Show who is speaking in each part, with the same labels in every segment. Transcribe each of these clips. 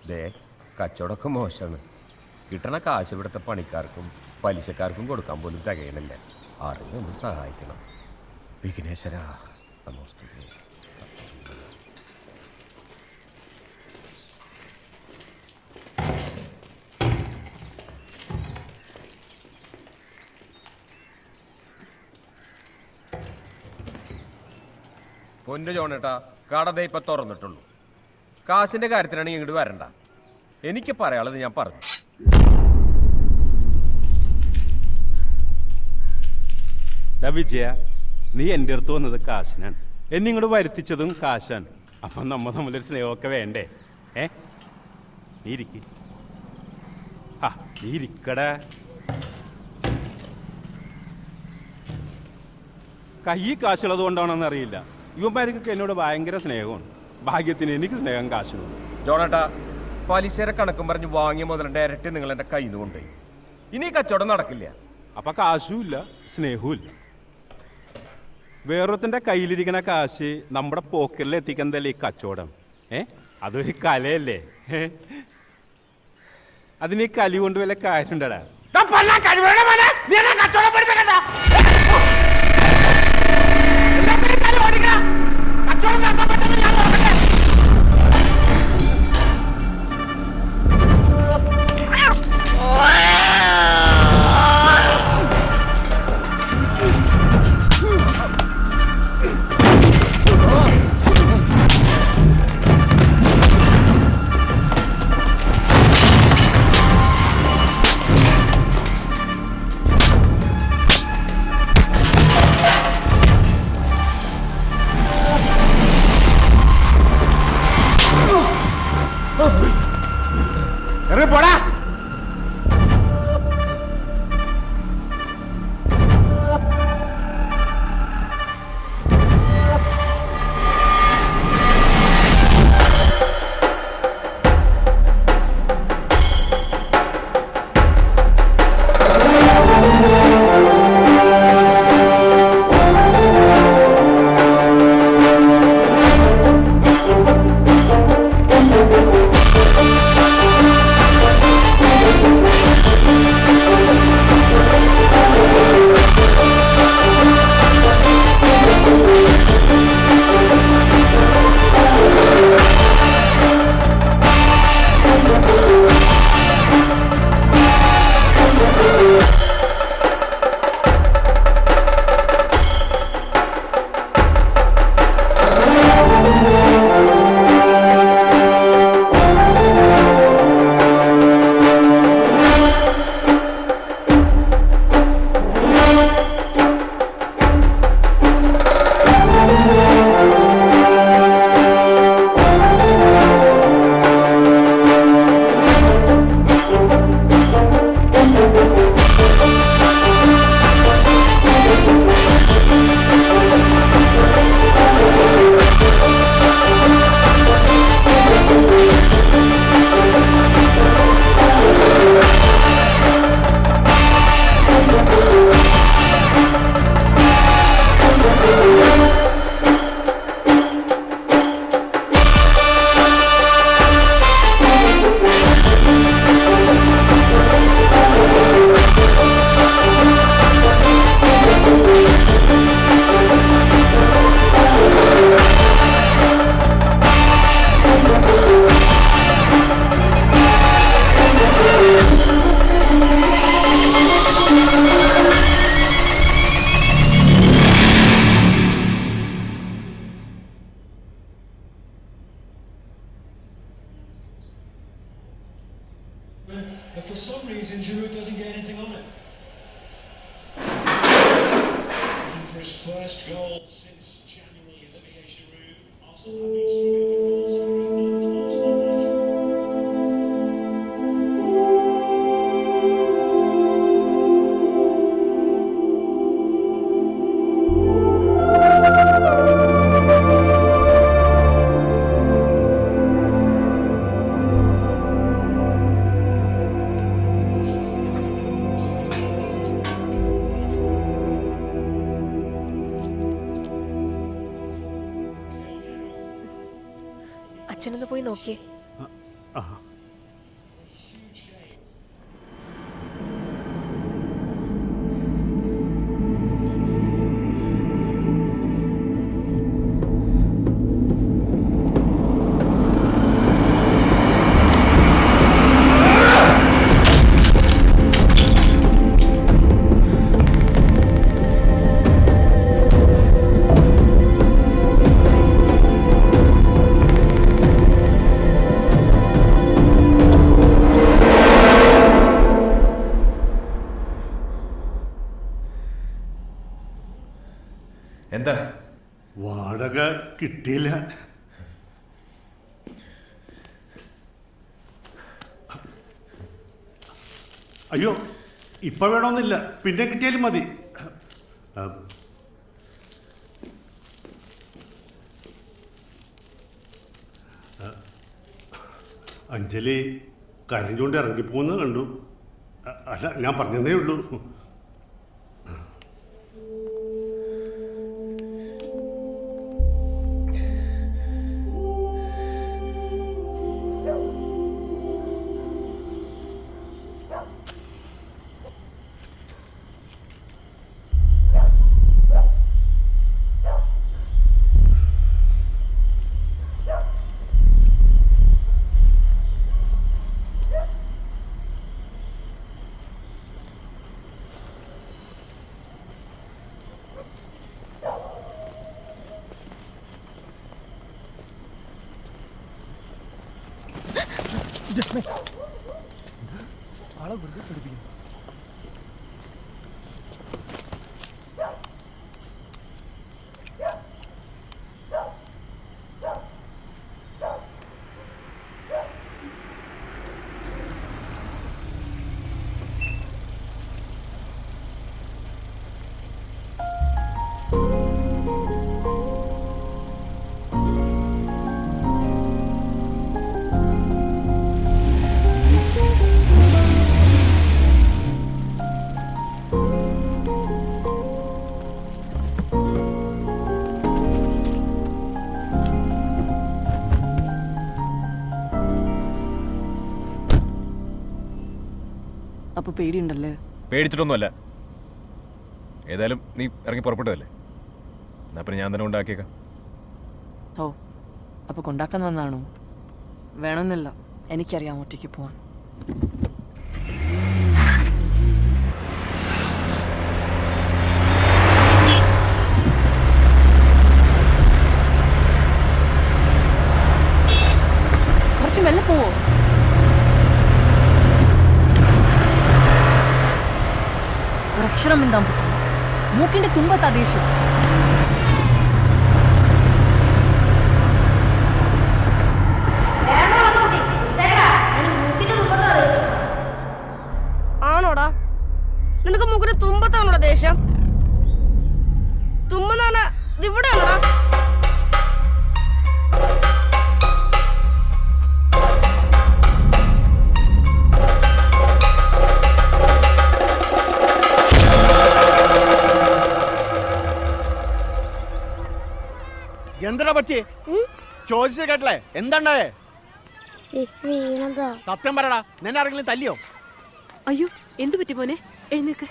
Speaker 1: ദേ കച്ചവടമൊക്കെ മോശമാണ്. കിട്ടണ കാശ് ഇവിടുത്തെ പണിക്കാർക്കും പലിശക്കാർക്കും കൊടുക്കാൻ പോലും തികയണില്ല. ആരെങ്കിലും ഒന്ന് സഹായിക്കണം. വിഘ്നേശ്വരാ നമസ്തേ. പൊന്നു ജോണേട്ടാ, കട ദേ ഇപ്പം തുറന്നിട്ടുള്ളൂ. കാശിൻ്റെ കാര്യത്തിനാണെങ്കിൽ ഇങ്ങോട്ട് വരണ്ട. എനിക്ക് പറയാനുള്ളത് ഞാൻ പറഞ്ഞു.
Speaker 2: വിജയ, നീ എൻ്റെ അടുത്ത് വന്നത് കാശിനാണ്, എന്നെ ഇങ്ങോട്ട് വരുത്തിച്ചതും കാശാണ്. അപ്പം നമ്മൾ തമ്മിലൊരു സ്നേഹമൊക്കെ വേണ്ടേ? നീ ഇരിക്ക്. നീ ഇരിക്കട. കൈ കാശുള്ളത് കൊണ്ടാണെന്ന് അറിയില്ല, ഇവന്മാർക്കൊക്കെ എന്നോട് ഭയങ്കര സ്നേഹമാണ്. ഭാഗ്യത്തിന് എനിക്ക് സ്നേഹം കാശിനുണ്ട്.
Speaker 1: ജോണേട്ടാ, പലിശയുടെ കണക്കും പറഞ്ഞ് വാങ്ങിയ മുതലിൻ്റെ ഇരട്ടി നിങ്ങൾ എൻ്റെ കയ്യിൽ നിന്ന് കൊണ്ടുപോയി. ഇനി കച്ചവടം നടക്കില്ല.
Speaker 2: അപ്പം കാശും ഇല്ല, സ്നേഹവും ഇല്ല. വേറൊരുത്തൻ്റെ കയ്യിലിരിക്കുന്ന കാശ് നമ്മുടെ പോക്കറ്റിൽ എത്തിക്കുന്നതല്ലേ ഈ കച്ചവടം. അതൊരു കലയല്ലേ? അതിന് ഈ കലി കൊണ്ട് വല്ല കാര്യമുണ്ടടാ?
Speaker 1: പോടാ.
Speaker 3: But for some reason, Giroud doesn't get anything on it. And for his first goal since January, Olivier Giroud. Arsenal have been struggling for goals for both the last
Speaker 4: അച്ഛനൊന്ന് പോയി നോക്കിയേ. എന്താ?
Speaker 5: വാടക കിട്ടിയില്ല. അയ്യോ, ഇപ്പൊ വേണമെന്നില്ല, പിന്നെ കിട്ടിയാലും മതി. അഞ്ജലി കരഞ്ഞുകൊണ്ട് ഇറങ്ങിപ്പോകുന്നത് കണ്ടു. അല്ല, ഞാൻ പറഞ്ഞതേ ഉള്ളൂ.
Speaker 6: ആളെ വെറുതെ പഠിപ്പിക്കുന്നു.
Speaker 7: അപ്പൊ പേടിയുണ്ടല്ലേ?
Speaker 4: പേടിച്ചിട്ടൊന്നുമല്ല. ഏതായാലും നീ ഇറങ്ങി പുറപ്പെട്ടതല്ലേ, എന്നാ പിന്നെ ഞാൻ തന്നെ കൊണ്ടാക്കിയേക്കാം.
Speaker 7: ഓ, അപ്പൊ കൊണ്ടാക്കാൻ വന്നാണോ? വേണമെന്നില്ല, എനിക്കറിയാം ഒറ്റയ്ക്ക് പോവാൻ. കുറച്ച് മെല്ലെ പോവോ? ഒരക്ഷരം മിണ്ടാൻ പറ്റില്ല. മൂക്കിന്റെ തുമ്പത്താ ദേഷ്യം.
Speaker 8: ആണോടാ? നിനക്ക് മൂക്കിന്റെ തുമ്പത്താണോടാ ദേഷ്യം? തുമ്പെന്നാണ് ഇവിടെയാണോടാ?
Speaker 6: എന്താ പറ്റിയേ? ചോദിച്ചത് കേട്ടല്ലേ? എന്താണ്ടായേ? സത്യം പറയടാ, നിന്നെ ആരെങ്കിലും തല്ലിയോ?
Speaker 9: അയ്യോ, എന്തു പറ്റി മോനെ? എഴുന്നേക്ക്.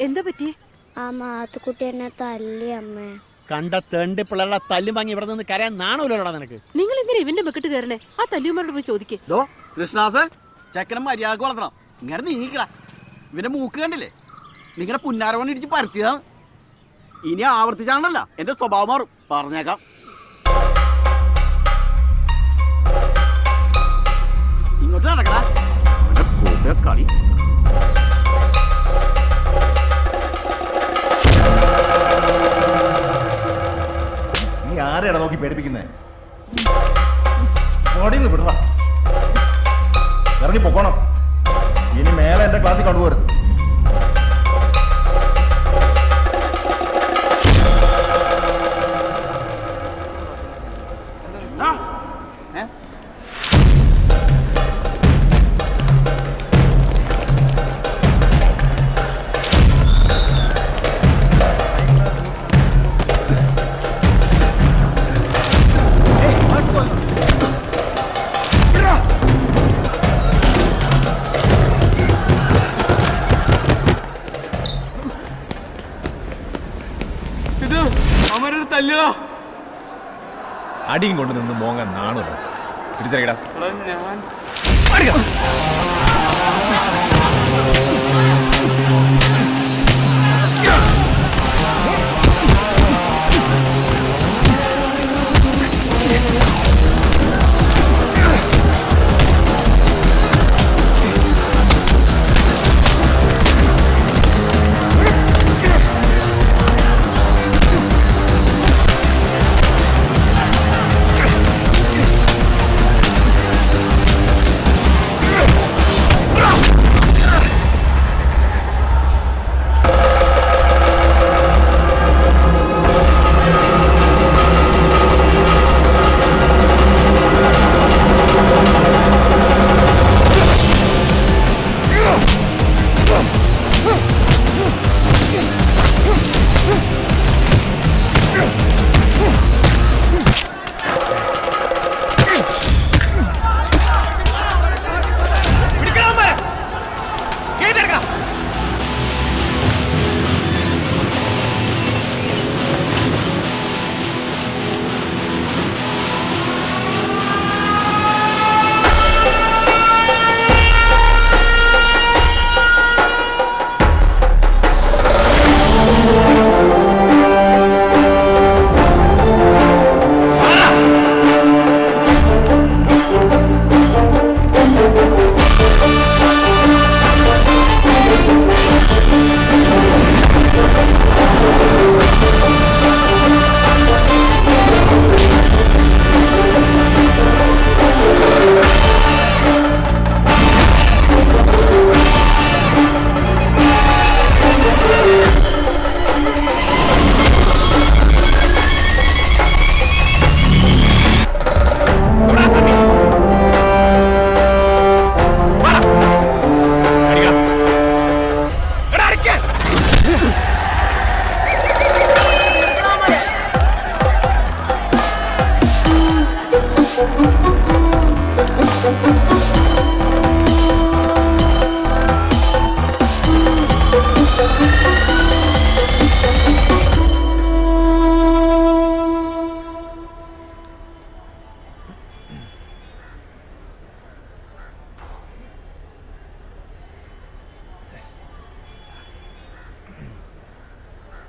Speaker 9: എന്താ പറ്റിയേ?
Speaker 8: ആ മാത്തുക്കുട്ടി എന്നെ തല്ലി അമ്മേ.
Speaker 6: കണ്ട തേണ്ടി പിള്ളേരുടെ തല്ലും വാങ്ങി ഇവിടെ നിന്ന് കരയാൻ നാണമില്ലടാ നിനക്ക്.
Speaker 9: നിങ്ങൾ എന്തിനാ ഇവന്റെ മെക്കിട്ട് കയറണേ? ആ തല്ലിയന്മാരോട് പോയി ചോദിക്കേ.
Speaker 10: കൃഷ്ണാസ്, ചെക്കനെ മര്യാദ വളർത്തണം. ഇങ്ങനെ നീങ്ങിക്കടാ. ഇവന്റെ മൂക്ക് കണ്ടില്ലേ? നിങ്ങളുടെ പുന്നാരവണ്ണ ഇടിച്ച് പരത്തിയതാണ്. ഇനി ആവർത്തിച്ചാണല്ല എന്റെ സ്വഭാവം മാറും, പറഞ്ഞേക്കാം. ഇങ്ങോട്ട് നടക്കടാ, കളി.
Speaker 11: നീ ആരെയാ നോക്കി പേടിപ്പിക്കുന്നേ? ഓടിന്ന് വിടറ, ഇറങ്ങി പൊക്കോണം. ഇനി മേലെ എന്റെ ക്ലാസ്സിൽ കൊണ്ടുപോകരുത്.
Speaker 4: അടിയും കൊണ്ട് നിന്ന് മോങ്ങാൻ നാണല്ലോ. തിരിച്ചറിയടാ.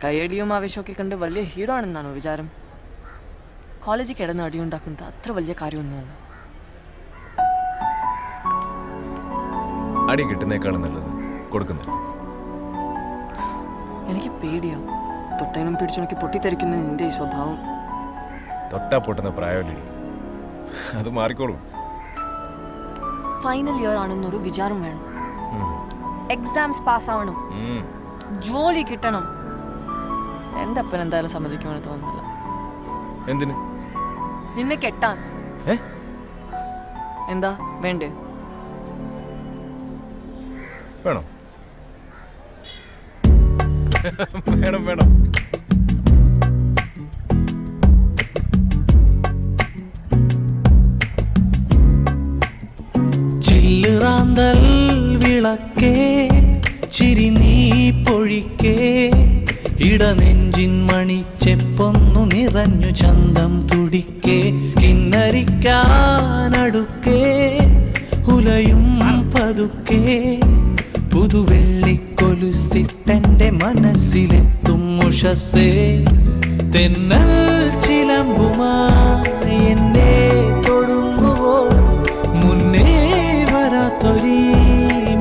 Speaker 7: കയ്യടിയും ആവേശമൊക്കെ കണ്ട് വലിയ ഹീറോ ആണെന്നാണോ വിചാരം? കോളേജിൽ കിടന്ന് അടിയുണ്ടാക്കുന്നത് അത്ര വലിയ കാര്യമൊന്നുമല്ല.
Speaker 4: അടി കിട്ടുന്നേക്കാളും നല്ലത് കൊടുക്കുന്നില്ല.
Speaker 7: എനിക്ക് പേടിയാവും. തൊട്ടേനും പിടിച്ചുണക്കി പൊട്ടിത്തെറിക്കുന്ന നിന്റെ ഈ സ്വഭാവം.
Speaker 4: തൊട്ടാ പൊട്ടുന്ന പ്രായമല്ലേ, അത് മാറിക്കോളും.
Speaker 7: ഫൈനൽ ഇയർ ആണെന്നൊരു വിചാരം വേണം. എക്സാംസ് പാസ്സാവണം, ജോലി കിട്ടണം. എൻ്റെ അപ്പൻ എന്തായാലും സമ്മതിക്കുമെന്ന് തോന്നുന്നില്ല.
Speaker 4: എന്തിന്?
Speaker 7: നിന്നെ കെട്ടാൻ. എന്താ വേണ്ടേ?
Speaker 4: വേണം വേണം വേണം.
Speaker 12: ചില്ലുറാന്തൽ വിളക്കേ ചിരി നീ പൊഴിക്കേ ഇടനെഞ്ചിൻ മണിച്ചെപ്പൊന്നു നിറഞ്ഞു ചന്തം തുടിക്കേ കിന്നരിക്കാനടുക്കേ ഉലയും പതുക്കേ പുതുവെള്ളിക്കൊലുസിട്ടെന്റെ മനസ്സിലെത്തും ഉഷസ്സേ തെന്നൽ ചിലമ്പുമായി എന്നെ തൊടുങ്ങുവോ മുന്നേ വരാത്തൊരീ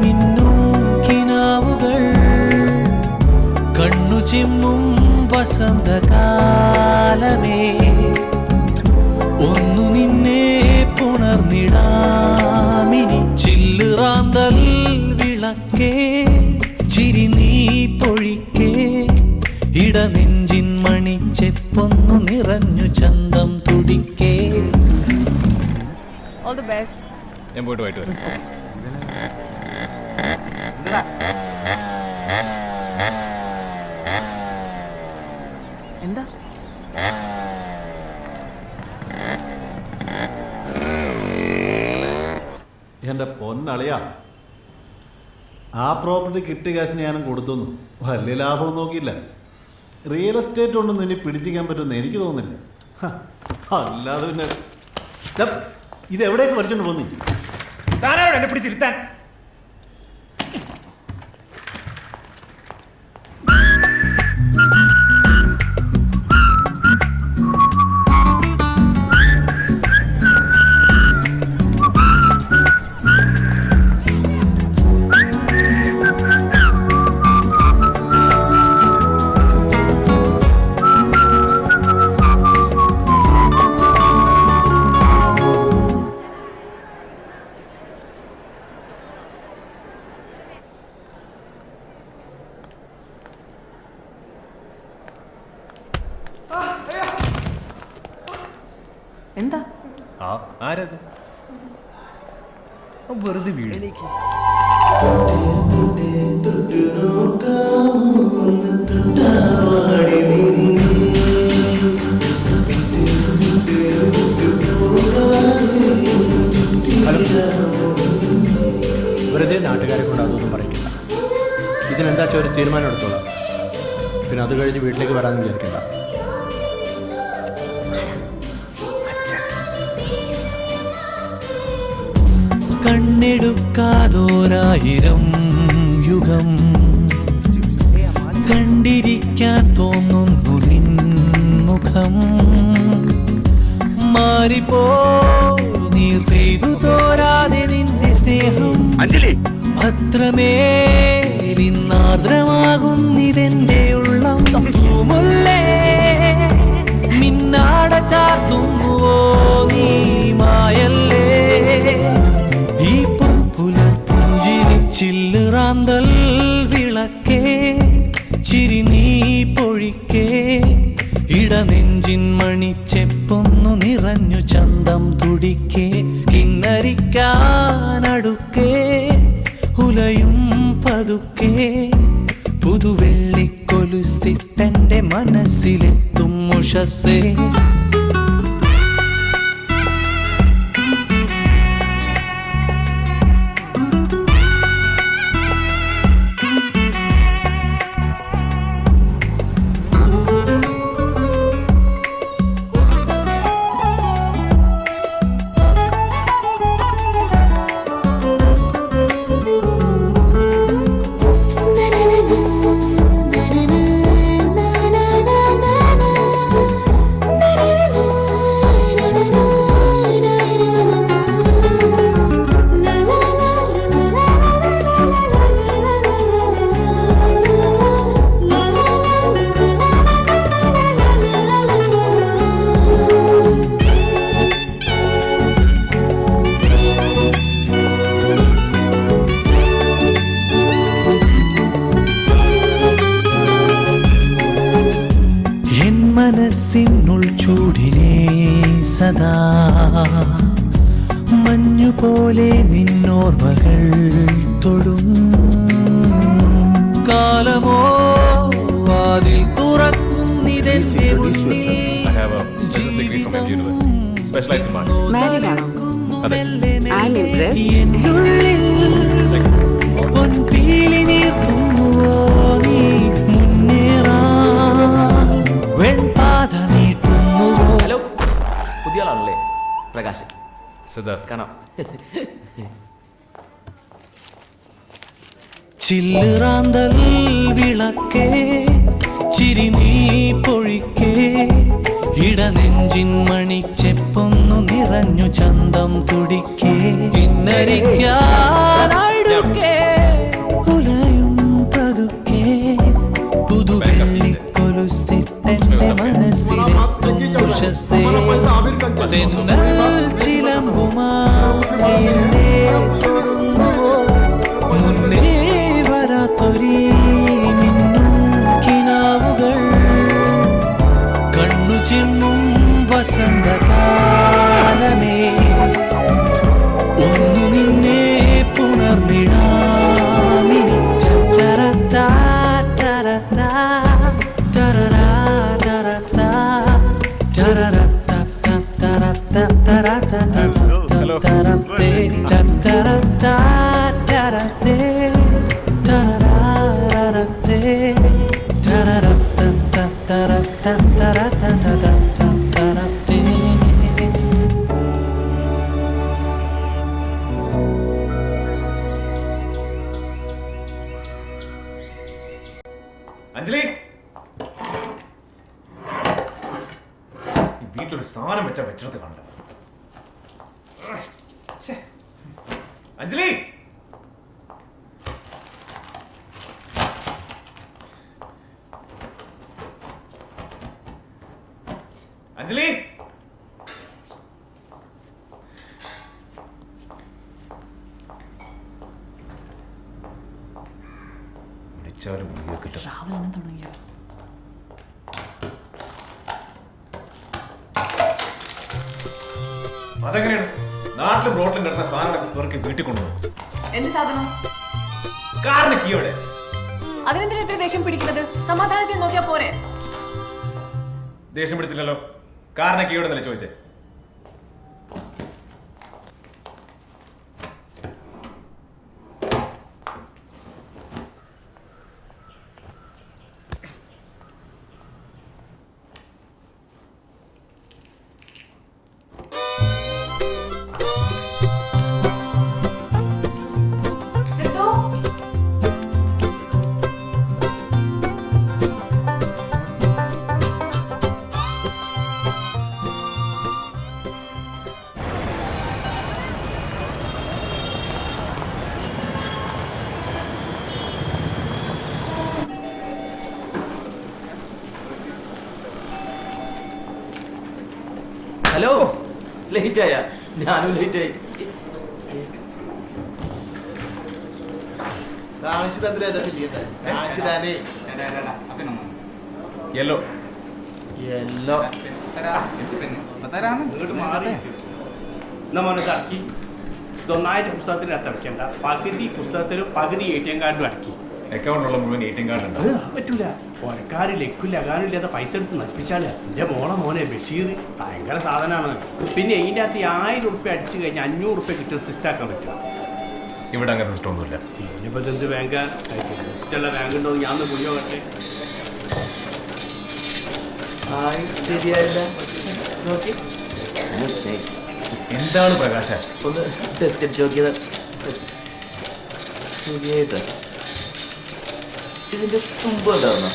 Speaker 12: മിന്നും കിനാവുകൾ കണ്ണു ചിമ്മും വസന്തകാലമേ ഒന്നു നിന്നെ പുണർന്നിടാമിനി ചില്ലുറാന്തൽ വിളക്കേ ചിരി നീ പൊഴിക്കേ ഇടനെഞ്ചിൻ മണിച്ചെപ്പൊന്നു നിറഞ്ഞു ചന്തം തുടിക്കേ.
Speaker 7: All the best.
Speaker 4: ഞാൻ പോയിട്ട് വൈകിട്ട് വരാം.
Speaker 7: എന്താ?
Speaker 5: എൻ്റെ പൊന്നളിയാ, ആ പ്രോപ്പർട്ടി കിട്ടിയ കാശിന് ഞാനും കൊടുത്തു. വലിയ ലാഭം നോക്കിയില്ല. റിയൽ എസ്റ്റേറ്റ് കൊണ്ടൊന്നും ഇനി പിടിച്ചിരിക്കാൻ പറ്റുമെന്ന് എനിക്ക് തോന്നുന്നില്ല. അല്ലാതെ പിന്നെ ഇത് എവിടേക്ക് വലിച്ചോണ്ട് പോന്നി?
Speaker 4: താനാരോട് എന്നെ പിടിച്ചിരുത്താൻ?
Speaker 7: എന്താ?
Speaker 4: ആരത്? വെറുതെ വീട്.
Speaker 6: വെറുതെ നാട്ടുകാരെ കൊണ്ട് അതൊന്നും പറയില്ല. ഇതിനെന്താ വെച്ചാൽ ഒരു തീരുമാനം എടുത്തോളാം. പിന്നെ അത് കഴിഞ്ഞ് വീട്ടിലേക്ക് വരാമെന്ന് വിചാരിക്കണ്ട.
Speaker 12: കണ്ണെടുക്കാതോരായിരം യുഗം കണ്ടിരിക്കാൻ തോന്നുന്നു നിൻമുഖം മാറിപ്പോ നീർ പെയ്തു തോരാതെ നിന്റെ സ്നേഹം അത്രമേലിന്നാർദ്രമാകുന്നിതെന്റെ ഉള്ളം തൂമുല്ലേ മിന്നാട ചാർത്തുന്നുവോ നീ മായല്ലേ ഈ പുലർപ്പുഞ്ചിരി ചില്ലുറാന്തൽ വിളക്കേ ചിരി നീ പൊഴിക്കേ ഇടനെഞ്ചിൻ മണിച്ചെപ്പൊന്നു നിറഞ്ഞു ചന്തം തുടിക്കേ കിന്നരിക്കാനടുക്കേ ഉലയും പതുക്കേ പുതുവെള്ളിക്കൊലുസിട്ടെന്റെ മനസ്സിലെത്തും ഉഷസ്സേ മനസ്സിനുൾ ചൂടിനെ സദാ മഞ്ഞുപോലെ നിന്നോർമകൾ തൊടും കാലമോ വാതിൽ തുറക്കുന്നിതെന്റെ മുന്നിൽ
Speaker 4: I have a business degree from MG University. Specialized in marketing. അതെ.
Speaker 12: എന്നുള്ളിൽ പൊൻപീലി നീർത്തുന്നുവോ നീ മുന്നേറാൻ വെൺപാത നീട്ടുന്നുവോ.
Speaker 10: ഹലോ, പുതിയ ആളാണല്ലേ പ്രകാശ്?
Speaker 4: സിദ്ധാർത്ഥ്.
Speaker 10: കാണാം.
Speaker 12: ചില്ലുറാന്തൽ വിളക്കേ ചിരി നീ പൊഴിക്കേ ഇടനെഞ്ചിൻ മണിച്ചെപ്പൊന്നു നിറഞ്ഞു ചന്തം തുടിക്കേ ഇന്നരിക്കാനായിടുക്കേ ഉലയും പതുക്കേ പുതുവെള്ളിക്കൊലുസിട്ടെന്റെ മനസ്സിലെത്തും ഉഷസ്സേ തെന്നൽ ചിലമ്പുമായെന്നെ തൊടുന്നുവോ മുന്നേ വരാത്തൊരീ മിന്നും കിനാവുകൾ കണ്ണു ചിമ്മും വസന്തകാലമേ ഒന്നു നിന്നെ പുണർന്നിടാമിനി ടരടാ ടരടാ ടരടാ ടരടാ ടരടാ ടരടാ ടരടാ
Speaker 4: അഞ്ജലി, ഈ വീട്ടിലൊരു സാധനം വെച്ചാൽ വെച്ചിടത്ത് കണ്ട. അഞ്ജലി, അഞ്ജലി, വിളിച്ചാലും കിട്ടും.
Speaker 7: രാവിലെ തുടങ്ങിയോ?
Speaker 4: അതെങ്ങനെയാണ് നാട്ടിലും റോഡിലും കിടന്ന സാധനങ്ങളൊക്കെ പേർക്ക് വീട്ടിൽ കൊണ്ടുപോകും?
Speaker 7: എന്ത് സാധനം?
Speaker 4: കാറിന് കീയോടെ.
Speaker 7: അതിനെന്തിനാ ഇത്ര ദേഷ്യം പിടിക്കുന്നത്? സമാധാനത്തിൽ നോക്കിയാ പോരെ?
Speaker 4: ദേഷ്യം പിടിച്ചില്ലല്ലോ. കാറിന് കീയോടെ എന്നല്ലേ ചോദിച്ചേ?
Speaker 10: ഹലോ, ലേറ്റ് ആയ? ഞാനും ലേറ്റ് ആയി.
Speaker 4: യെല്ലോ
Speaker 10: യെല്ലോ
Speaker 2: നമ്മളെ ഇറക്കി ഇതൊന്നായിട്ട് പുസ്തകത്തിനകത്ത് അടയ്ക്കേണ്ട. പകുതി പുസ്തകത്തിലും പകുതി ATM കാർഡിലും അടക്കി.
Speaker 4: അക്കൗണ്ടിലുള്ള മുഴുവൻ ATM കാർഡ് ഉണ്ട്.
Speaker 2: അത് പറ്റൂല. പുറക്കാര് ലക്കില്ല അകാനില്ലാതെ പൈസ എടുത്ത് നശിപ്പിച്ചാല്. എൻ്റെ മോനെ ബഷീർ ഭയങ്കര സാധനമാണ്. പിന്നെ ഇതിൻ്റെ അകത്ത് 1000 ഉറുപ്പ്യ അടിച്ചു കഴിഞ്ഞാൽ 500 ഉറുപ്പ്യ കിട്ടുന്ന സിസ്റ്റാക്കാൻ പറ്റും.
Speaker 4: ഇവിടെ അങ്ങനത്തെ സിസ്റ്റം ഒന്നുമില്ല.
Speaker 2: ഇനിയിപ്പോൾ എന്ത് ബാങ്കാ? സിസ്റ്റമുള്ള ബാങ്ക് ഉണ്ടോ? ഞാൻ ഒന്ന് കുടിയോ കട്ടെ.
Speaker 10: ശരിയായില്ല. നോക്കി
Speaker 4: എന്താണ് പ്രകാശ?
Speaker 10: ഒന്ന് ടെസ്റ്റ് അടിച്ച് നോക്കിയത് ശരിയായിട്ട്. ഇതിന്റെ തുമ്പ് ഉണ്ടാവുന്ന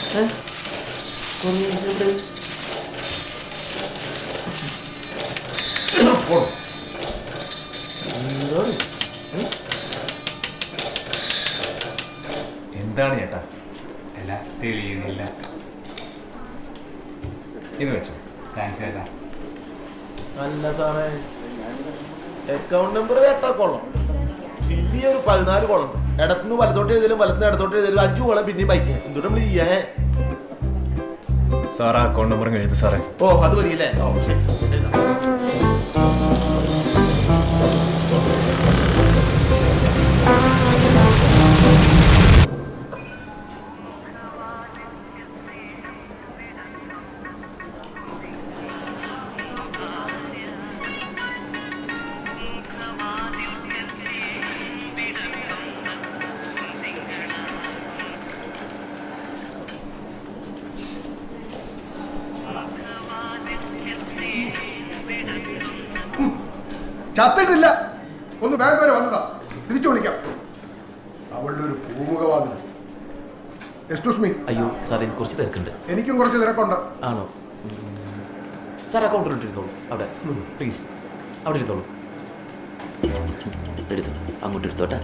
Speaker 4: എന്താണ് ചേട്ടാ?
Speaker 2: അല്ല, തെളിയുന്നില്ല.
Speaker 4: ഇത് വെച്ചോ.
Speaker 2: താങ്ക്സ് ചേട്ടാ.
Speaker 10: അല്ല സാറേ, അക്കൗണ്ട് നമ്പർ കേട്ടാ കൊള്ളാം.
Speaker 13: പിന്നെ ഒരു 14 കോളം ഇടത്തുനിന്ന് വലത്തോട്ട് എഴുതിയാലും വലത്തുനിന്ന് ഇടത്തോട്ട് എഴുതിയാലും 5 കോളം പിന്നെയും ബൈക്ക് എന്തുകൊണ്ട് നമ്മൾ ചെയ്യാൻ
Speaker 4: സാർ ആ അക്കൗണ്ട് നമ്പർ എഴുതി സാറേ.
Speaker 13: ഓ അത് മതിയല്ലേ? ഓ ശരി.
Speaker 14: ചത്തിട്ടില്ല. ഒന്ന് ബാങ്ക് വരെ വന്നതാ, തിരിച്ചു വിളിക്കാം. അവളുടെ ഒരു പൂമുഖവാദിൽ. Excuse me.
Speaker 10: അയ്യോ സാർ എനിക്ക് കുറച്ച് തിരക്കുണ്ട്.
Speaker 14: എനിക്കും കുറച്ച് തിരക്കുണ്ട്.
Speaker 10: ആണോ? സാർ അക്കൗണ്ടിൽ ഇട്ടിരുന്നോളൂ. അവിടെ പ്ലീസ്, അവിടെ ഇരുന്നോളൂ. എടുത്തു, അങ്ങോട്ട് എടുത്തോട്ടെ.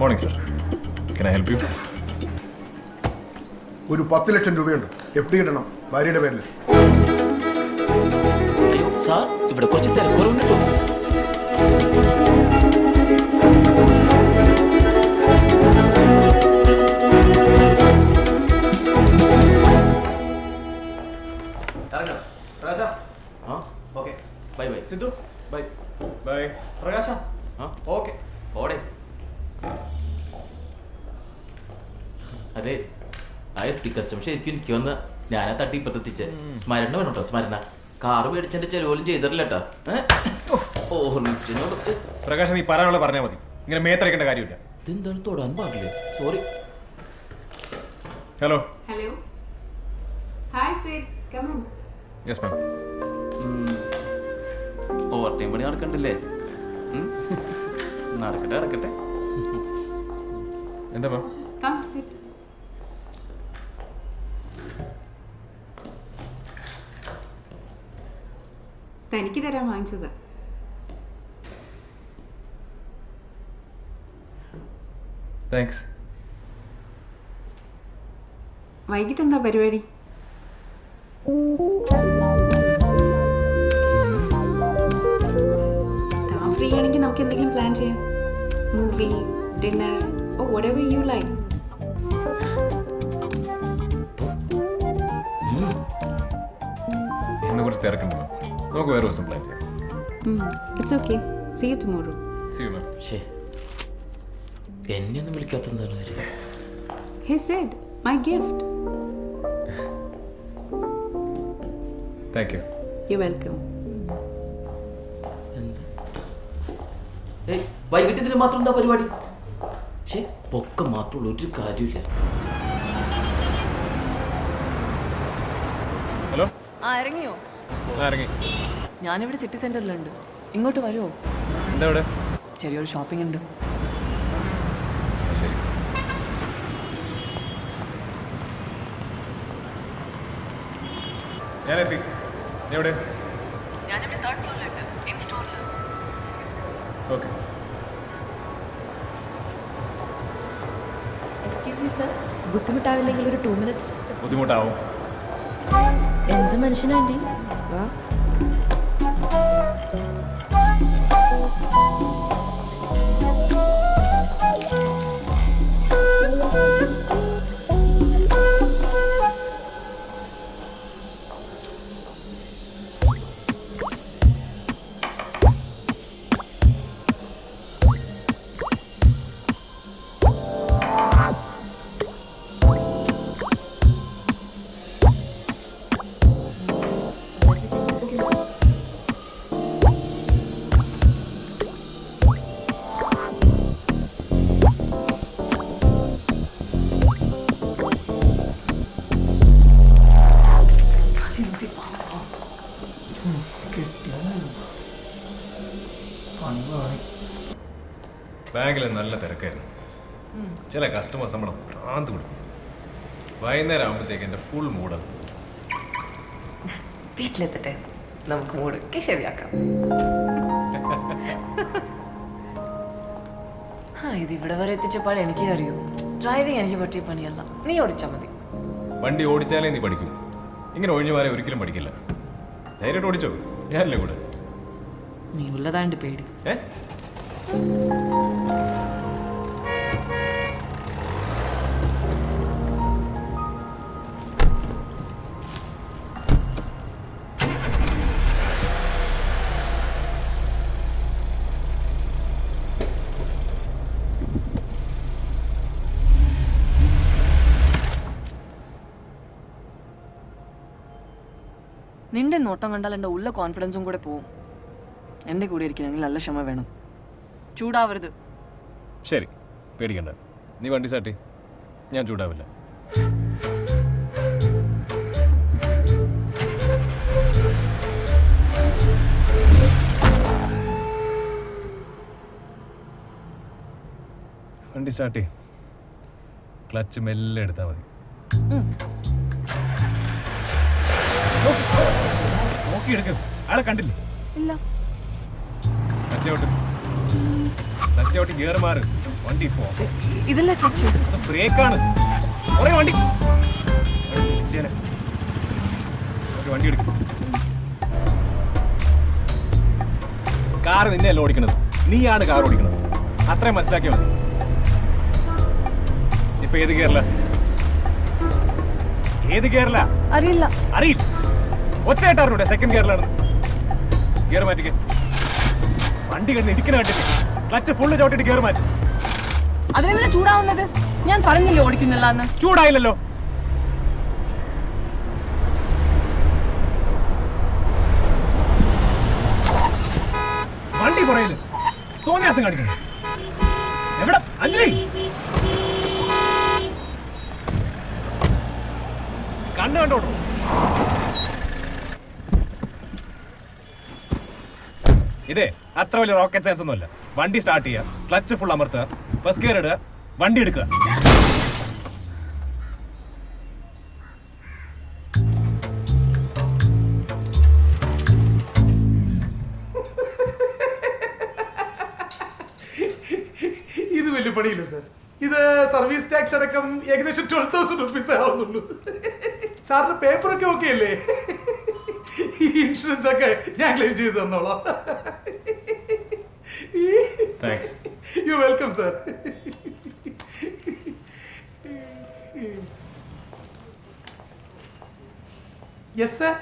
Speaker 4: Morning sir, can I help you?
Speaker 14: ഒരു 10 ലക്ഷം രൂപയുണ്ട്, FD ഇടണം ഭാര്യയുടെ പേരിൽ.
Speaker 10: അയ്യോ സാർ, ഇവിടെ കുറച്ച് തിരക്കുറവുണ്ട്. Bye bye Sindhu. Bye
Speaker 4: bye
Speaker 10: Prakasha. Okay ഓടെ. അതെ, ആ FD കസ്റ്റമർ ശരിക്കും എനിക്ക് വന്ന ഞാനാ തട്ടി ഇപ്പത്തെത്തിച്ച്. സ്മരണ വേണോട്ടോ, സ്മരണ. കാറ് മേടിച്ചെന്റെ ചെലവോലും ചെയ്തിട്ടില്ല കേട്ടോ.
Speaker 4: പ്രകാശ്, നീ പറയാനുള്ള പറഞ്ഞാൽ മതി, ഇങ്ങനെ മേത്തരക്കേണ്ട കാര്യമില്ല.
Speaker 10: ഇതെന്താണ് തൊടാൻ പാടില്ലേ? Sorry.
Speaker 4: Hello.
Speaker 9: Hello. Hi sir, come in.
Speaker 4: Yes ma'am.
Speaker 10: Overtime പണി നടക്കണ്ടില്ലേ? നടക്കട്ടെ നടക്കട്ടെ.
Speaker 4: എന്താ മാം?
Speaker 9: Come sit. തനിക്ക് തരാൻ വാങ്ങിച്ചത്.
Speaker 4: താങ്ക്സ്.
Speaker 9: വൈകിട്ട് എന്താ പരിപാടി? ഫ്രീ ആണെങ്കിൽ നമുക്ക് എന്തെങ്കിലും പ്ലാൻ ചെയ്യാം. Movie, dinner, or whatever you like.
Speaker 4: ഇന്ന് കുറച്ച് തിരക്കുണ്ടല്ലോ, നമുക്ക് വേറെ ദിവസം പ്ലാൻ ചെയ്യാം.
Speaker 9: It's okay. See you tomorrow.
Speaker 4: See you, ma'am.
Speaker 10: എന്നെ ഒന്നും വിളിക്കാത്തെന്താണ് കാര്യം?
Speaker 9: He said, my gift.
Speaker 4: Thank you.
Speaker 9: You're welcome.
Speaker 10: വൈകിട്ട് ഇതിന് മാത്രം എന്താ പരിപാടി? പൊക്കം മാത്രമുള്ള ഒരു കാര്യമില്ല.
Speaker 4: ഹലോ.
Speaker 7: ഇറങ്ങിയോ?
Speaker 4: ഇറങ്ങി.
Speaker 7: ഞാനിവിടെ സിറ്റി സെന്ററിലുണ്ട്, ഇങ്ങോട്ട് വരുമോ?
Speaker 4: എന്താ ഇവിടെ?
Speaker 7: ചെറിയൊരു ഷോപ്പിംഗ് ഉണ്ട്.
Speaker 4: ശരി. ഞാനെത്തി. എവിടെ?
Speaker 7: ഞാനിവിടെ 3rd ഫ്ലോറിലുണ്ട്, ഇൻ സ്റ്റോറിൽ.
Speaker 4: ഓക്കെ.
Speaker 7: എക്സ്ക്യൂസ് മീ സർ, ബുദ്ധിമുട്ടാവില്ലെങ്കിൽ ഒരു 2 minutes.
Speaker 4: ബുദ്ധിമുട്ടാവും.
Speaker 7: എന്ത് മനുഷ്യനാണ്ടി?
Speaker 4: ബാങ്കിൽ നല്ല തിരക്കായിരുന്നു. ചില കസ്റ്റമേഴ്സ് നമ്മളെ ഭ്രാന്ത് കൊടുക്കും. വൈകുന്നേരം ആകുമ്പോഴത്തേക്ക് എൻ്റെ ഫുൾ മൂഡാണ്.
Speaker 7: വീട്ടിലെത്തട്ടെ, നമുക്ക് മൂടൊക്കെ ശരിയാക്കാം. ഇതിവിടെ വരെ എത്തിച്ചപ്പാട് എനിക്ക് അറിയൂ. ഡ്രൈവിംഗ് എനിക്ക് പറ്റിയ പണിയല്ല, നീ ഓടിച്ചാൽ മതി.
Speaker 4: വണ്ടി ഓടിച്ചാലേ നീ പഠിക്കൂ. ഇങ്ങനെ ഒഴിഞ്ഞു മാറി ഒരിക്കലും പഠിക്കില്ല. ധൈര്യമായിട്ട് ഓടിച്ചോ, ഞാനല്ലേ കൂടെ.
Speaker 7: നീ ഉള്ളതാണ്ട് പേടി. നിന്റെ നോട്ടം കണ്ടാൽ എൻ്റെ ഉള്ള കോൺഫിഡൻസും കൂടെ പോവും. എൻ്റെ കൂടെ ഇരിക്കണമെങ്കിൽ നല്ല ക്ഷമ വേണം. ചൂടാവരുത്.
Speaker 4: ശരി, പേടിക്കണ്ട. നീ വണ്ടി സ്റ്റാർട്ട് ചെയ്യ്. ഞാൻ ചൂടാവില്ല. വണ്ടി സ്റ്റാർട്ട് ചെയ്യ്. ക്ലച്ച് മെല്ലെ എടുത്താൽ മതി. നോക്കി എടുക്കും. ആളെ കണ്ടില്ലേ?
Speaker 7: ഇല്ല.
Speaker 4: ക്ലച്ച് ഔട്ട് ഗിയർ മാറ്. വണ്ടി പോ.
Speaker 7: ഇതല്ലേ ക്ലച്ച്?
Speaker 4: ബ്രേക്കാണ്. വണ്ടി വണ്ടി എടുക്കും. കാറ് നിന്നെയല്ല ഓടിക്കണത്, നീയാണ് കാർ ഓടിക്കണത്. അത്രയും മനസ്സിലാക്കിയാൽ മതി. ഇപ്പൊ ഏത് ഗിയറില?
Speaker 7: അറിയില്ല.
Speaker 4: അറിയില്ല. ഒച്ചയായിട്ടാറിനൂടെ സെക്കൻഡ് ഗിയറിലാണ്. ഗിയർ മാറ്റിക്ക്. വണ്ടി കിടന്ന് ഇരിക്കുന്ന കണ്ടിട്ട് ക്ലച്ച് ഫുള്ള് ചവിട്ടിട്ട് ഗിയർ മാറ്റി.
Speaker 7: അതിനെന്താ ചൂടാവുന്നത്? ഞാൻ പറഞ്ഞില്ലേ ഓടിക്കുന്നില്ല എന്ന്.
Speaker 4: ചൂടായില്ലല്ലോ. വണ്ടി പുറയില് തോന്നിയാസം കാണിക്കുന്നു. എവിടെ അഞ്ജലി? കണ്ടോട്ടോ. ഇതേ അത്ര വലിയ റോക്കറ്റ് സയൻസ് ഒന്നുമല്ല. വണ്ടി സ്റ്റാർട്ട് ചെയ്യുക, ക്ലച്ച് ഫുൾ അമർത്തുക, ഫസ്റ്റ് ഗിയർ ഇടുക, വണ്ടി എടുക്കുക.
Speaker 15: ഇത് വലിയ പണിയില്ല സാർ. ഇത് സർവീസ് ടാക്സ് അടക്കം ഏകദേശം 12,000 റുപ്പീസ് ആവുന്നുള്ളൂ. സാറിന്റെ പേപ്പറൊക്കെ ഓക്കെ അല്ലേ? ഈ ഇൻഷുറൻസ് ഒക്കെ ഞാൻ ക്ലെയിം ചെയ്ത് തന്നോളാം.
Speaker 4: Thanks.
Speaker 15: You welcome sir. Yes sir.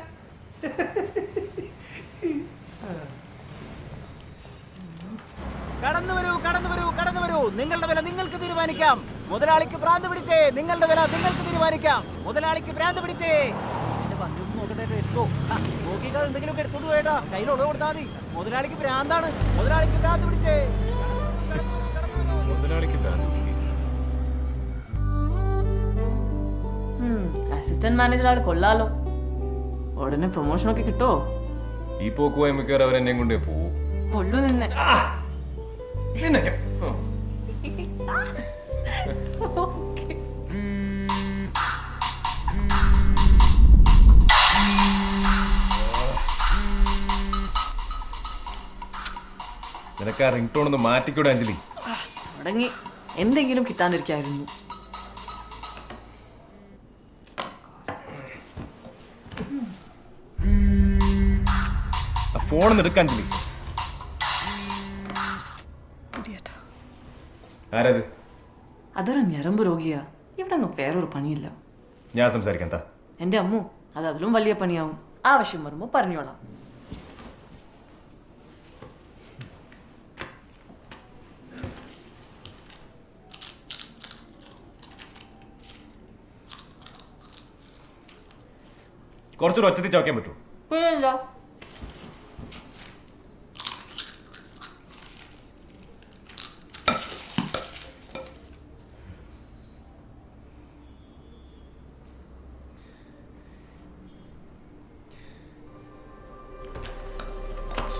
Speaker 10: കടന്നു വരൂ, കടന്നു വരൂ, കടന്നു വരൂ. നിങ്ങളുടെ വില നിങ്ങൾക്ക് തീരുമാനിക്കാം. മുതലാളിക്ക് ഭ്രാന്ത് പിടിച്ചേ. നിങ്ങളുടെ വില നിങ്ങൾക്ക് തീരുമാനിക്കാം. മുതലാളിക്ക് ഭ്രാന്ത് പിടിച്ചേ. എന്തെങ്കിലുമൊക്കെ എടുത്തോണ്ട് പോയേട്ടാ. കയ്യിലോട് കൊടുത്താൽ മതി. മുതലാളിക്ക് ഭ്രാന്താണ്. മുതലാളിക്ക് ഭ്രാന്ത് പിടിച്ചേ.
Speaker 7: അസിസ്റ്റന്റ് മാനേജർ ആള് കൊള്ളാലോ. ഉടനെ പ്രൊമോഷനൊക്കെ കിട്ടോ?
Speaker 4: ഈ പോക്ക് പോയ മിക്കവാറും അവരെന്നെ കൊണ്ടേ പോവും.
Speaker 7: കൊള്ളു നിന്നെ.
Speaker 4: നിനക്ക് ആ റിംഗ് ടോൺ ഒന്ന് മാറ്റിക്കൂടെ അഞ്ജലി?
Speaker 7: തുടങ്ങി. എന്തെങ്കിലും കിട്ടാണ്ടിരിക്കായിരുന്നു.
Speaker 4: ഫോൺ എടുക്കാൻ അഞ്ജലി. ആരത്?
Speaker 7: അതൊരു ഞരമ്പ് രോഗിയാ. ഇവിടെ ഒന്നും വേറൊരു പണിയില്ല.
Speaker 4: ഞാൻ സംസാരിക്കാം. എന്താ?
Speaker 7: എന്റെ അമ്മു, അത് അതിലും വലിയ പണിയാവും. ആവശ്യം വരുമ്പോ പറഞ്ഞോളാം.
Speaker 4: കുറച്ചുകൂടെ ഒച്ചത്തിൽ ചോക്കാൻ പറ്റുമോ?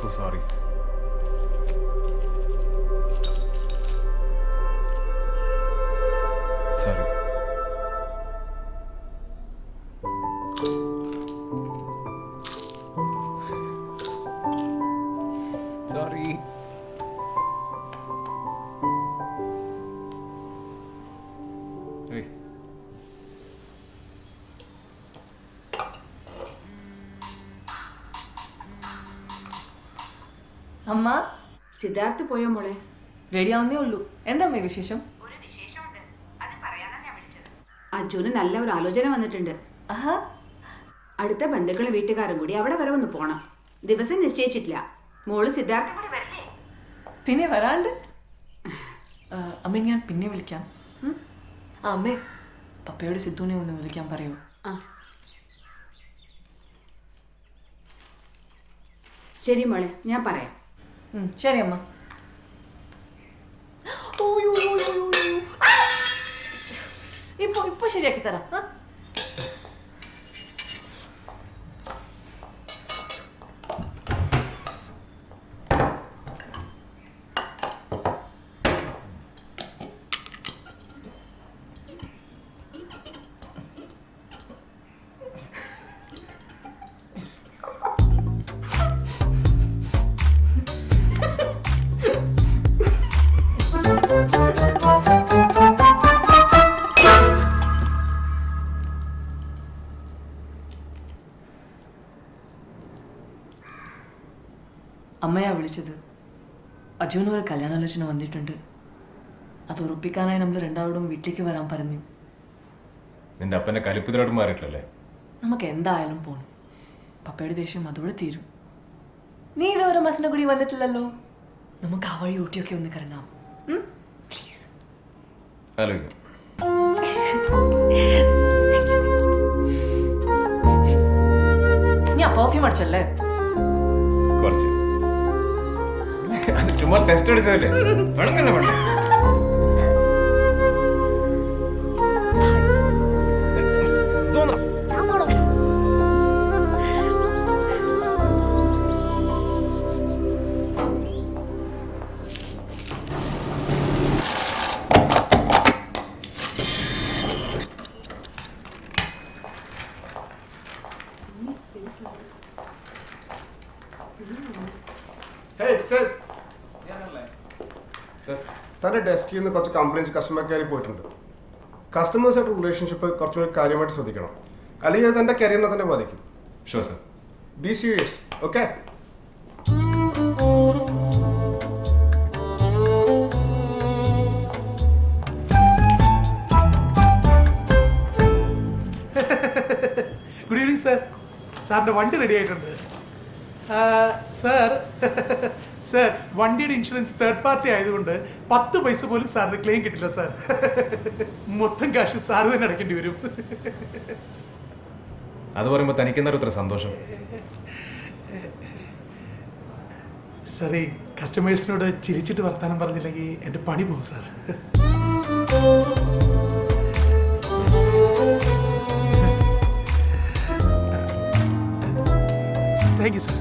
Speaker 4: So sorry. Sorry. Sorry. Hey.
Speaker 7: അമ്മ,
Speaker 9: സിദ്ധാർത്ഥ് പോയോ മോളെ?
Speaker 7: റെഡി ആവുന്നേ ഉള്ളൂ. എന്താ അമ്മേ വിശേഷം?
Speaker 9: അജുന് നല്ല ഒരു ആലോചന വന്നിട്ടുണ്ട്. അടുത്ത ബന്ധുക്കളെ വീട്ടുകാരും കൂടി അവിടെ വരെ ഒന്ന് പോണം. ദിവസം നിശ്ചയിച്ചിട്ടില്ല. മോള് സിദ്ധാർത്ഥ കൂടി വരില്ലേ?
Speaker 7: പിന്നെ വരാണ്ട്. അമ്മ ഞാൻ പിന്നെ വിളിക്കാം. അമ്മേ, പപ്പയോട് സിദ്ധുവിനെ ഒന്ന് വിളിക്കാൻ പറയൂ.
Speaker 9: ശരി മോളെ, ഞാൻ പറയാം.
Speaker 7: ശരി അമ്മ. ഇപ്പൊ ശരിയാക്കി തരാം. അമ്മയാ വിളിച്ചത്. അജുവിന് ഒരു കല്യാണാലോചന വന്നിട്ടുണ്ട്. അത് ഉറപ്പിക്കാനായി നമ്മൾ രണ്ടാളോടും വീട്ടിലേക്ക് വരാൻ പറഞ്ഞു.
Speaker 4: നിന്റെ അപ്പന്റെ കലിപ്പിതരോട് മാറിയിട്ടില്ലല്ലേ?
Speaker 7: നമുക്ക് എന്തായാലും പോണം. പപ്പയുടെ ദേഷ്യം അതോടെ തീരും. നീ ഇതുവരെ മസിനെ കൂടി വന്നിട്ടില്ലല്ലോ. നമുക്ക് ആ വഴി ഊട്ടിയൊക്കെ ഒന്ന് കറങ്ങാം. പ്ലീസ്.
Speaker 4: ആലോചിക്കും.
Speaker 7: നീ ആ പെർഫ്യൂം അടിച്ചല്ലേ?
Speaker 4: കുറച്ച്. ചുമ്മാ ടെസ്റ്റ് അടിച്ചതല്ലേ? വേണമെന്നല്ലേ വേണ്ട.
Speaker 14: തൻ്റെ ഡെസ്കിൽ നിന്ന് കുറച്ച് കംപ്ലയിൻസ് കസ്റ്റമർ കെയറിൽ പോയിട്ടുണ്ട്. കസ്റ്റമേഴ്സായിട്ട് റിലേഷൻഷിപ്പ് കുറച്ചുകൂടി കാര്യമായിട്ട് ശ്രദ്ധിക്കണം, അല്ലെങ്കിൽ അത് തൻ്റെ കരിയറിനെ തന്നെ ബാധിക്കും.
Speaker 4: Sure sir.
Speaker 14: Be serious. Okay.
Speaker 15: Good evening sir. സാറിൻ്റെ വണ്ടി റെഡി ആയിട്ടുണ്ട്. സാർ സാർ, വണ്ടിയുടെ ഇൻഷുറൻസ് തേർഡ് പാർട്ടി ആയതുകൊണ്ട് 10 പൈസ പോലും സാറിന് ക്ലെയിം കിട്ടില്ല സാർ. മൊത്തം കാശ് സാറ് തന്നെ അടയ്ക്കേണ്ടി വരും.
Speaker 4: അത് പറയുമ്പോൾ തനിക്കെന്തായാലും ഇത്ര സന്തോഷം?
Speaker 15: സാർ, ഈ കസ്റ്റമേഴ്സിനോട് ചിരിച്ചിട്ട് വർത്താനം പറഞ്ഞില്ലെങ്കിൽ എൻ്റെ പണി പോകും സാർ. Thank you sir.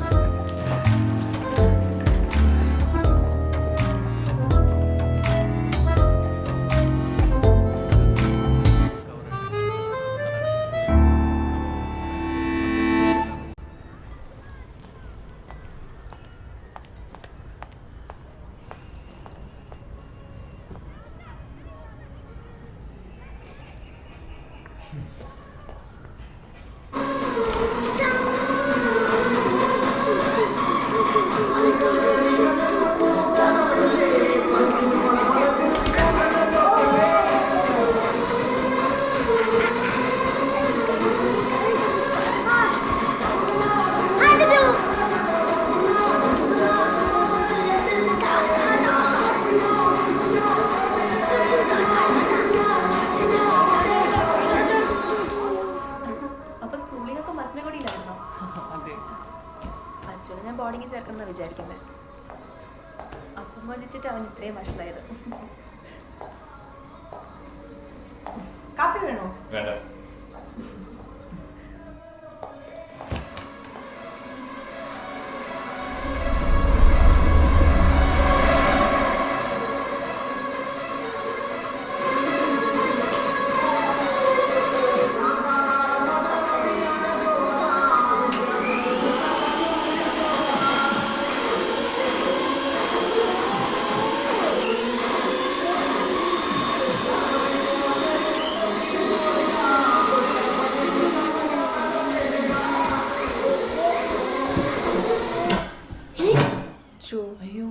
Speaker 16: ബോർഡിങ്ങിൽ ചേർക്കുന്ന വിചാരിക്കുന്നത്. അപ്പം വന്നിട്ട് അവൻ ഇത്രയും വഷളായത്. കാപ്പി വേണോ?
Speaker 4: വേണ്ട.
Speaker 16: അയ്യോ,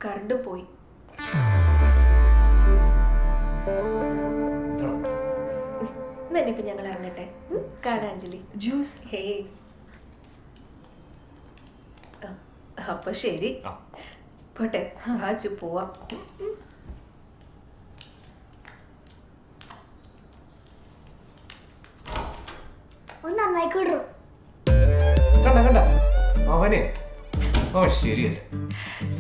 Speaker 16: കറണ്ട് പോയി. ഇപ്പൊ ഞങ്ങൾ ഇറങ്ങട്ടെ. കാണാഞ്ജലി ജ്യൂസ്. ഹേ, അപ്പൊ ശരി, പോട്ടെ. വാച്ചു പോവാം.
Speaker 8: ഒന്ന് നന്നായിക്കോട്ടു.
Speaker 4: കണ്ട അവനെ ഓ ശരിയല്ലേ,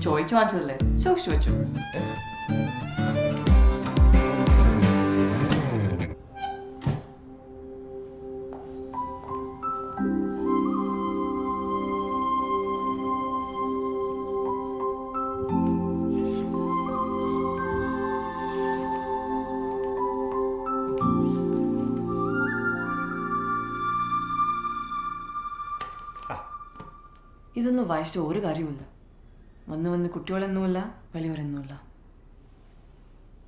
Speaker 7: ചോദിച്ചു വാങ്ങിച്ചതല്ലേ, സൂക്ഷിച്ചു വെച്ചു. ഇതൊന്നും വായിച്ചിട്ട് ഒരു കാര്യവുമില്ല. വന്ന് കുട്ടികളെന്നുമില്ല, വലിയവരെന്നുമില്ല.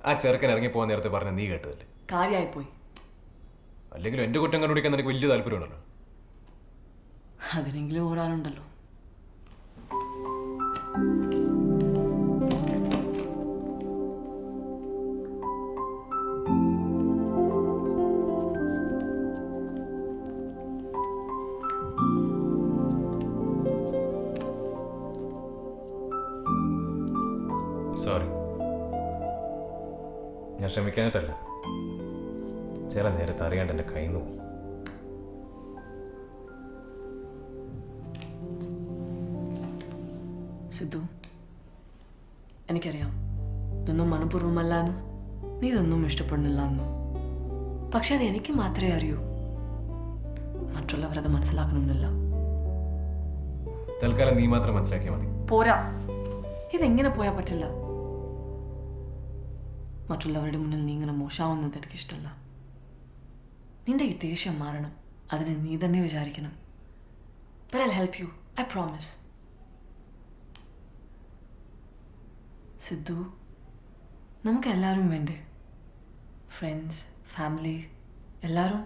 Speaker 4: ആ ചെറുക്കൻ ഇറങ്ങി പോകാൻ നേരത്തെ പറഞ്ഞ നീ കേട്ടതല്ലേ?
Speaker 7: കാര്യമായിപ്പോയി.
Speaker 4: അല്ലെങ്കിലും എന്റെ കുറ്റം കണ്ടുപിടിക്കാൻ എനിക്ക് വലിയ താല്പര്യമുണ്ടല്ലോ.
Speaker 7: അതിനെങ്കിലും ഒരാളുണ്ടല്ലോ.
Speaker 4: സോറി, ഞാൻ ശ്രമിക്കാനായിട്ടല്ല. ചില നേരത്തെ അറിയാണ്ട് എൻ്റെ കയ്യിൽ നിന്ന് പോകും.
Speaker 7: സിദ്ധു, എനിക്കറിയാം ഇതൊന്നും മനഃപൂർവ്വമല്ലാന്നും നീ ഇതൊന്നും ഇഷ്ടപ്പെടുന്നില്ല എന്നും. പക്ഷെ അത് എനിക്ക് മാത്രമേ അറിയൂ. മറ്റുള്ളവരത് മനസ്സിലാക്കണമെന്നില്ല.
Speaker 4: തൽക്കാലം നീ മാത്രം മനസ്സിലാക്കിയാൽ മതി.
Speaker 7: പോരാ, ഇതെങ്ങനെ പോയാൽ പറ്റില്ല. മറ്റുള്ളവരുടെ മുന്നിൽ നീ ഇങ്ങനെ മോശമാവുന്നത് എനിക്കിഷ്ടമല്ല. നിന്റെ ഈ ദേഷ്യം മാറണം. അതിനെ നീ തന്നെ വിചാരിക്കണം. But I'll help you. I promise. Sidhu, നമുക്ക് എല്ലാവരും വേണ്ടേ? ഫ്രണ്ട്സ്, ഫാമിലി, എല്ലാവരും.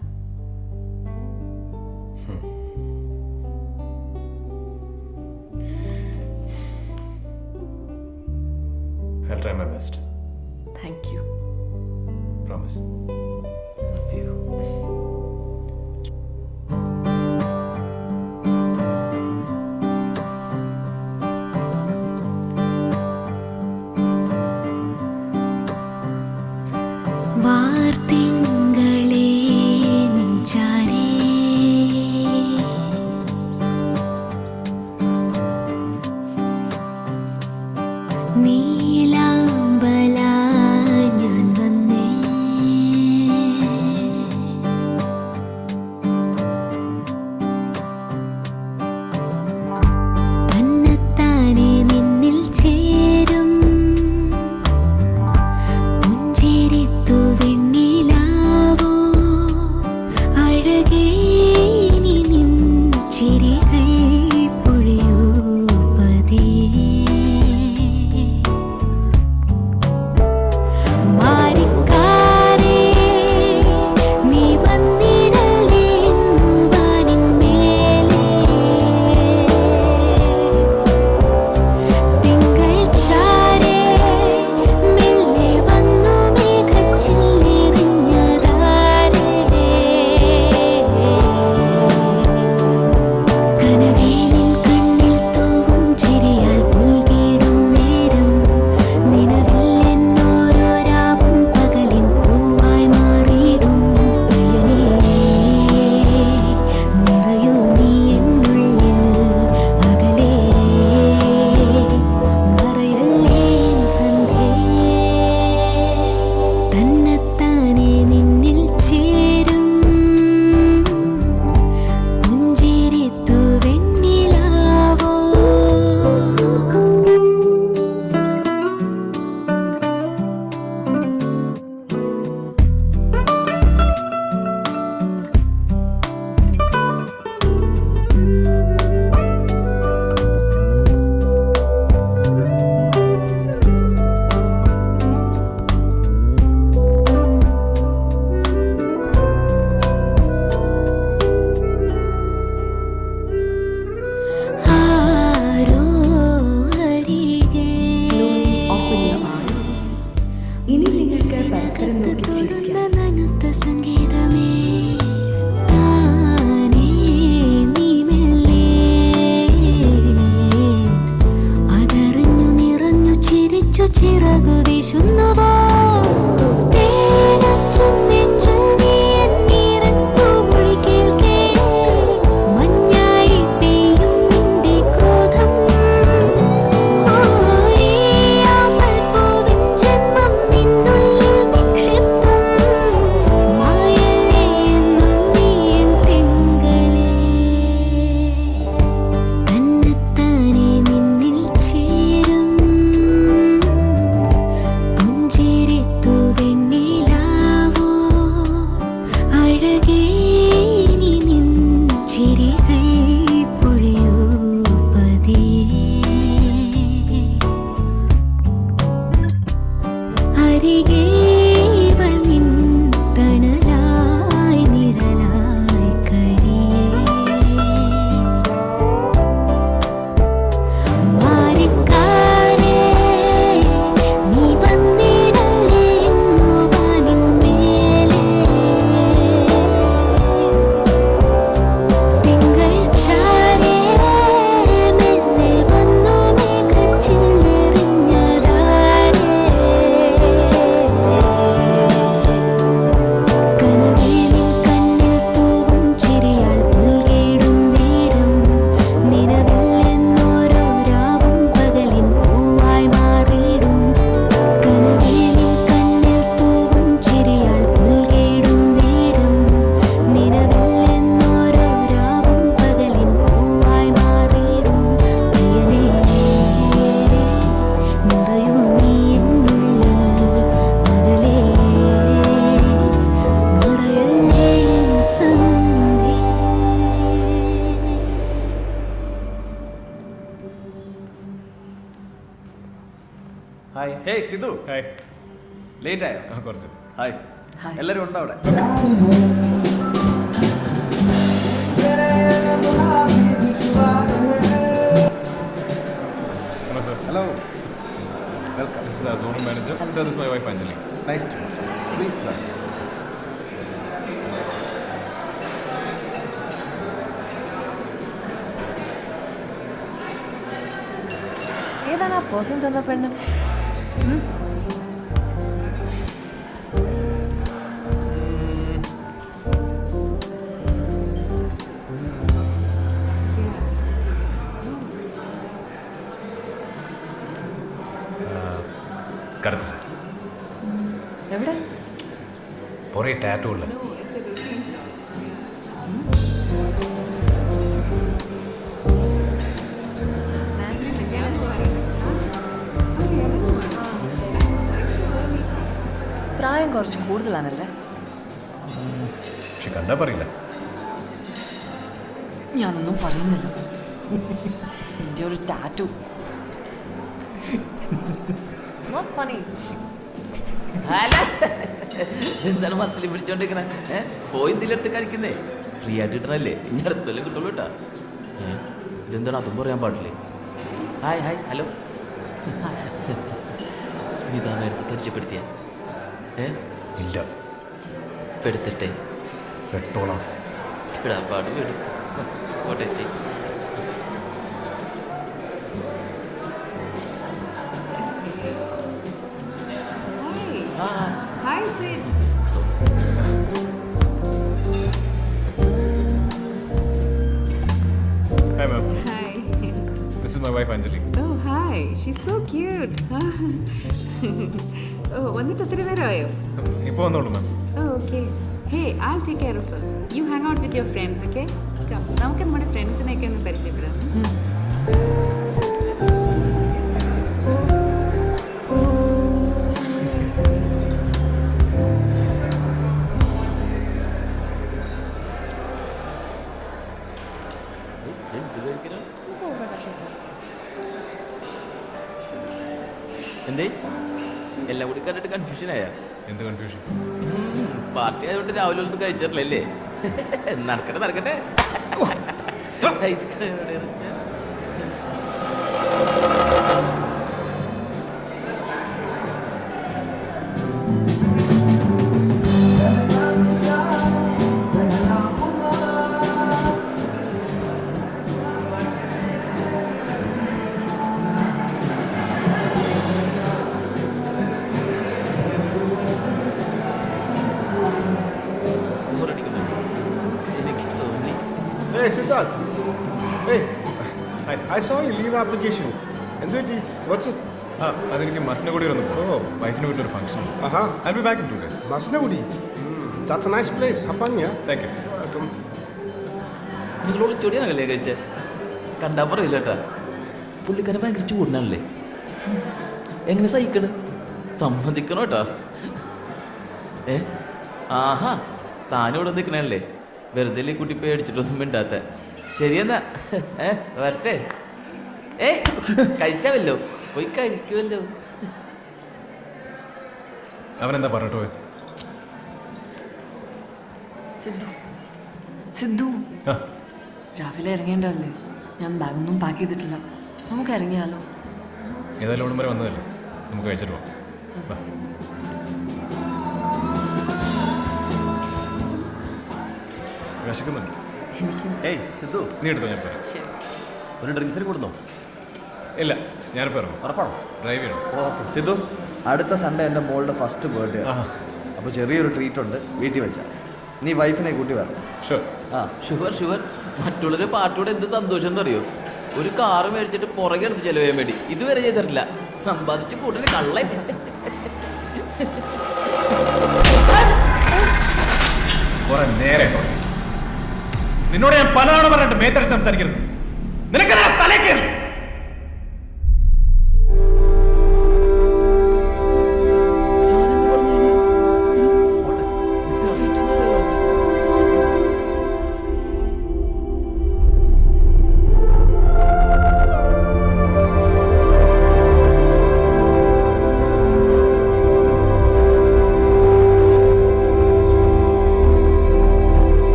Speaker 4: I'll try my best.
Speaker 7: Thank you.
Speaker 4: Promise.
Speaker 7: Love you.
Speaker 12: വാർത്തിങ്കളേ നിഞ്ചാരേ നീലാംബല ഞാൻ വന്നേ
Speaker 17: ഹേയ് സിദ്ധു,
Speaker 4: ഹായ്.
Speaker 17: ലേറ്റ് ആയോ?
Speaker 4: കുറച്ച്.
Speaker 17: ഹായ്, എല്ലാവരും ഉണ്ടോ അവിടെ?
Speaker 4: Hello, sir.
Speaker 13: Hello. Welcome.
Speaker 4: This is our zone manager. Sir, this is my wife Anjali.
Speaker 13: Nice to meet you. Please join.
Speaker 7: ഏതാണ് ആ perfume തന്ന പെണ്ണ്?
Speaker 4: കറുത്ത സാർ.
Speaker 7: എവിടെ?
Speaker 4: കുറേ ടാറ്റൂ ഉള്ള.
Speaker 7: പ്രായം കുറച്ച് കൂടുതലാണല്ലേ?
Speaker 4: പക്ഷെ കണ്ടാ പറയില്ല.
Speaker 7: ഞാനൊന്നും പറയുന്നില്ല. എൻ്റെ ഒരു ടാറ്റു. Not funny.
Speaker 18: എന്താണ് മസിലി പിടിച്ചോണ്ടിരിക്കണേ? പോയി എന്തെങ്കിലും കഴിക്കുന്നേ? ഫ്രീ ആയിട്ട് കിട്ടണല്ലേ? ഇനി അടുത്തല്ലേ കിട്ടുള്ളൂ കേട്ടാ. ഇതെന്താണ് അതും പറയാൻ പാടില്ലേ? Hi hi hello. സ്മിത എടുത്ത് പരിചയപ്പെടുത്തിയ?
Speaker 4: ഇല്ല.
Speaker 18: പെടുത്തിട്ടെ
Speaker 4: പെട്ടോളാം.
Speaker 18: പാട് വിടും ഓട്ടേച്ചി.
Speaker 9: Hi, Sid.
Speaker 4: Hi, ma'am.
Speaker 9: Hi.
Speaker 4: This is my wife Anjali.
Speaker 9: Oh, hi. She's so cute. Oh, വന്നിട്ട് എത്ര നേരമായോ?
Speaker 4: ഇപ്പോൾ വന്നോളൂ മാം.
Speaker 9: Oh, okay. Hey, I'll take care of her. You hang out with your friends, okay? Come. നമുക്ക് നമ്മുടെ ഫ്രണ്ട്സിനെയൊക്കെ ഒന്ന് പരിചയപ്പെടാം.
Speaker 18: എന്തേ എല്ലാം കൂടി കണ്ടിട്ട് കൺഫ്യൂഷനായ?
Speaker 4: എന്ത് കൺഫ്യൂഷൻ?
Speaker 18: പാർട്ടി ആയതുകൊണ്ട് രാവിലെ ഒന്നും കഴിച്ചിട്ടില്ലല്ലേ? നടക്കട്ടെ നടക്കട്ടെ. Ice cream
Speaker 14: Hey, Siddharth. Hey, I saw your leave application. എന്തുപറ്റി? What's it?
Speaker 4: അതെനിക്ക് മസനഗുഡി വന്നു. വൈഫിന് വീട്ടിലൊരു function. I'll be back in 2 days.
Speaker 14: Masinagudi? That's a nice place. Have fun, yeah?
Speaker 4: Thank you.
Speaker 14: Welcome.
Speaker 18: നിങ്ങൾ ഒളിച്ചോടിയാണല്ലേ കഴിച്ചേ? കണ്ടാ പറയില്ല കേട്ടാ. പുള്ളിക്കാരൻ ഭയങ്കര ചൂടിനാണല്ലേ? എങ്ങനെ സഹിക്കണ്? സമ്മതിക്കണോ കേട്ടാ? ആഹാ, താനിവിടെ നിൽക്കണല്ലേ? വെറുതെ കുട്ടി പേടിച്ചിട്ടൊന്നും മിണ്ടാത്ത. ശരിയെന്നാ, വരട്ടെ. കഴിച്ചാവല്ലോ, പോയി കഴിക്കുമല്ലോ.
Speaker 4: അവനെന്താ പറഞ്ഞിട്ടോ?
Speaker 7: സിദ്ധു, സിദ്ധു, രാവിലെ ഇറങ്ങേണ്ടതല്ലേ? ഞാൻ ബാഗൊന്നും പാക്ക് ചെയ്തിട്ടില്ല. നമുക്ക് ഇറങ്ങിയാലോ?
Speaker 4: ഏതായാലും ഇവിടെ വരെ വന്നതല്ലേ, നമുക്ക് കഴിച്ചിട്ട് പോവാം. വിശക്കുന്നുണ്ട്.
Speaker 17: ഏയ് സിദ്ധു,
Speaker 4: നീ എടുത്തോ, ഞാൻ പറയാം.
Speaker 17: ഒരു ഡ്രിങ്ക്സിന് കൊടുന്നോ?
Speaker 4: ഇല്ല, ഞാനിപ്പോൾ ഇറങ്ങും.
Speaker 17: ഉറപ്പാണോ?
Speaker 4: ഡ്രൈവ് ചെയ്യണം.
Speaker 17: സിദ്ധു, അടുത്ത സൺഡേ എൻ്റെ മോളുടെ ഫസ്റ്റ് ബർത്ത്ഡേ ആണ്. അപ്പോൾ ചെറിയൊരു ട്രീറ്റ് ഉണ്ട്, വീട്ടിൽ വെച്ചാൽ. നീ വൈഫിനെ കൂട്ടി വരണം.
Speaker 4: ഷുവർ.
Speaker 18: Sure sure. മറ്റുള്ളവരുടെ പാർട്ടിയോടെ എന്ത് സന്തോഷം എന്നറിയോ? ഒരു കാറ് മേടിച്ചിട്ട് പുറകെ എടുത്ത് ചെലവ് ചെയ്യാൻ വേണ്ടി ഇതുവരെ ചെയ്തിട്ടില്ല. സമ്പാദിച്ച് കൂടുതൽ കള്ളൻ.
Speaker 4: കുറെ നേരെ നിന്നോട് ഞാൻ പലതവണ പറഞ്ഞിട്ട് മേത്തടിച്ച് സംസാരിക്കരുത്. നിനക്ക് തലേ കയറി.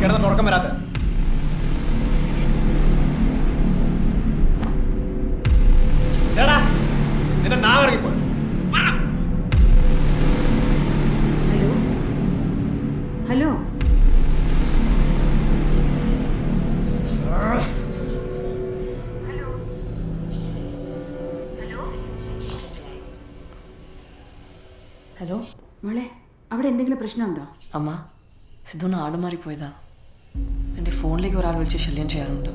Speaker 4: കിടന്നിട്ട് ഉറക്കം വരാത്ത? നിന്റെ നാവിറങ്ങിപ്പോ.
Speaker 9: ഹലോ ഹലോ
Speaker 7: ഹലോ
Speaker 9: മോളെ, അവിടെ എന്തെങ്കിലും പ്രശ്നമുണ്ടോ?
Speaker 7: അമ്മ, സിദ്ധുവിന് ആട് മാറിപ്പോയതാ. എൻ്റെ ഫോണിലേക്ക് ഒരാൾ വിളിച്ച് ശല്യം ചെയ്യാറുണ്ട്.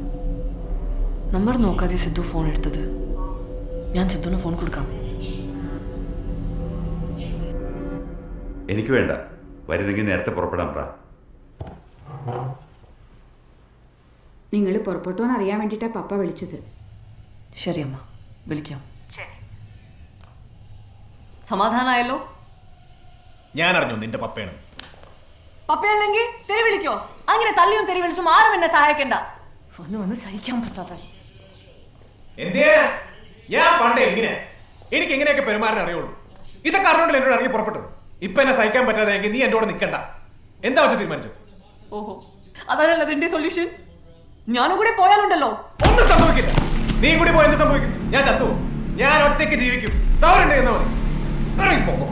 Speaker 7: നമ്പർ നോക്കാതെ സിദ്ധു ഫോൺ എടുത്തത്. ഞാൻ സിദ്ധുവിന് ഫോൺ കൊടുക്കാം.
Speaker 19: എനിക്ക് വേണ്ട, വരുന്നെങ്കിൽ നേരത്തെ പുറപ്പെടാൻ പറ.
Speaker 9: നിങ്ങൾ പുറപ്പെട്ടോന്ന് അറിയാൻ വേണ്ടിയിട്ടാണ് പപ്പ വിളിച്ചത്.
Speaker 7: ശരി അമ്മ, വിളിക്കാം. സമാധാനമായല്ലോ?
Speaker 4: ഞാൻ അറിഞ്ഞു നിന്റെ പപ്പയാണ്.
Speaker 7: പപ്പയല്ലെങ്കിൽ തെറി വിളിക്കോ? അങ്ങനെ തല്ലിയും തെറി വിളിച്ചും ആരും എന്നെ സഹായിക്കണ്ട. വന്ന് സഹിക്കാൻ പറ്റാത്ത
Speaker 4: എന്തിനാ? ഞാൻ പണ്ട് എങ്ങനെ എനിക്ക് എങ്ങനെയൊക്കെ പെരുമാറാൻ അറിയുള്ളൂ. ഇതൊക്കെ അറിഞ്ഞോണ്ടല്ലേ എന്നോട് ഇറങ്ങി പുറപ്പെട്ടത്. ഇപ്പൊ എന്നെ സഹിക്കാൻ പറ്റാതെങ്കിൽ നീ എന്നോട് നിൽക്കണ്ട. എന്താ വെച്ച് തീരുമാനിച്ചു?
Speaker 7: ഓഹോ, അതാണല്ലോ അതിന്റെ സൊല്യൂഷൻ. ഞാനും കൂടി പോയാലുണ്ടല്ലോ
Speaker 4: ഒന്നും സംഭവിക്കില്ല. നീ കൂടി പോയി എന്ത് സംഭവിക്കും? ഞാൻ ചത്തു. ഞാൻ ഒറ്റയ്ക്ക് ജീവിക്കും. സൗരുണ്ട് എന്നാ മതി. ഇറങ്ങിപ്പോക്കോ.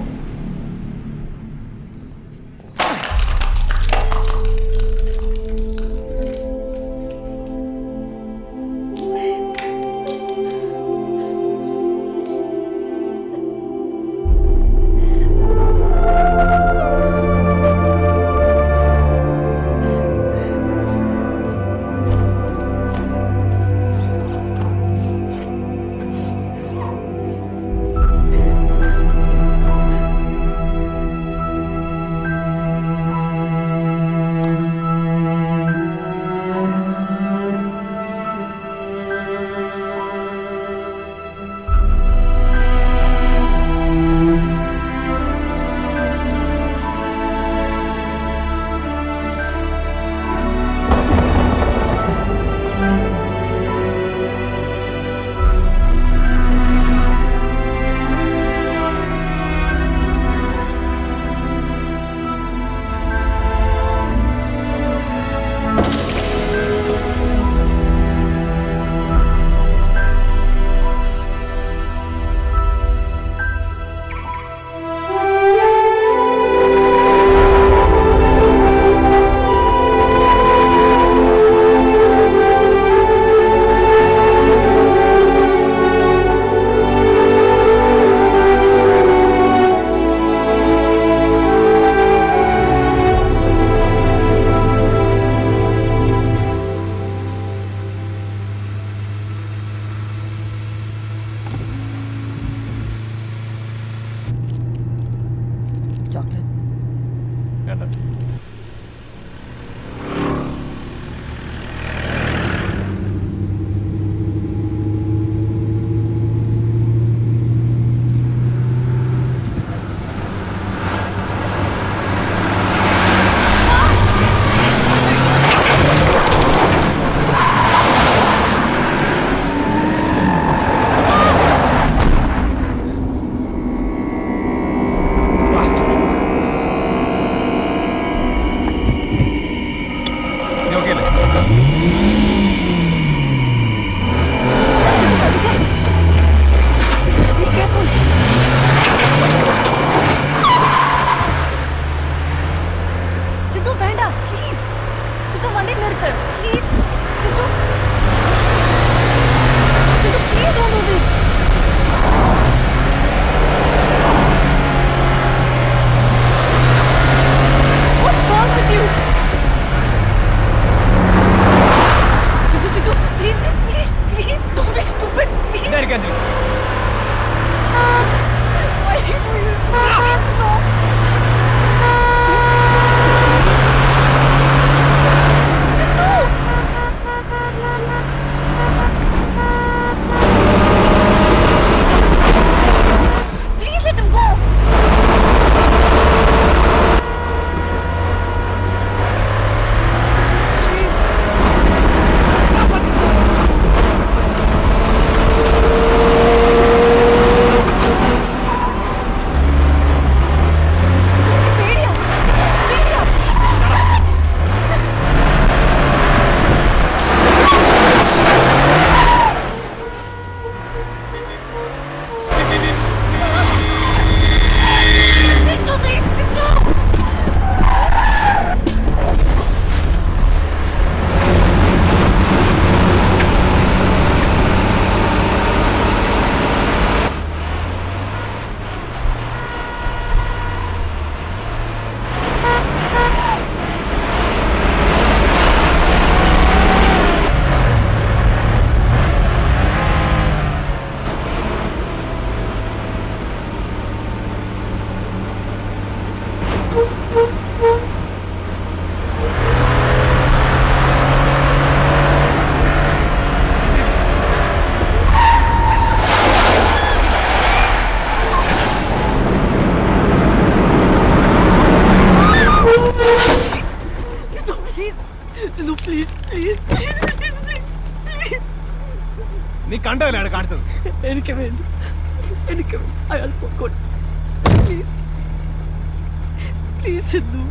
Speaker 4: കണ്ടവനാണ് കാണിച്ചത്.
Speaker 7: എനിക്ക് വേണ്ടി അയാൾ പൊക്കോട്ടെ. പ്ലീസ് സിദ്ധു.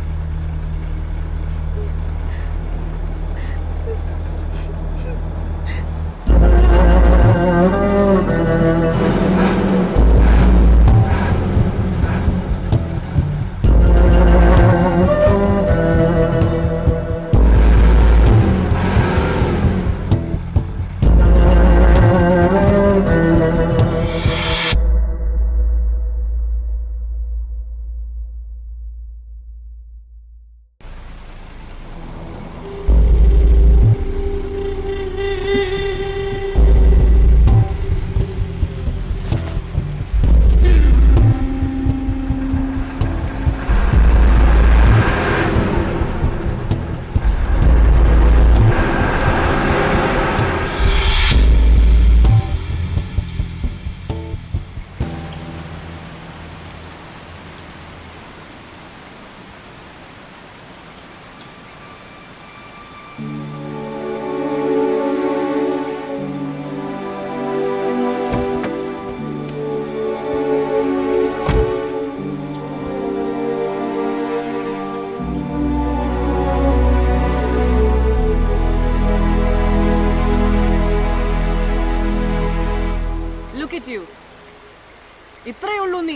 Speaker 7: ഇത്രയേ ഉള്ളൂ നീ.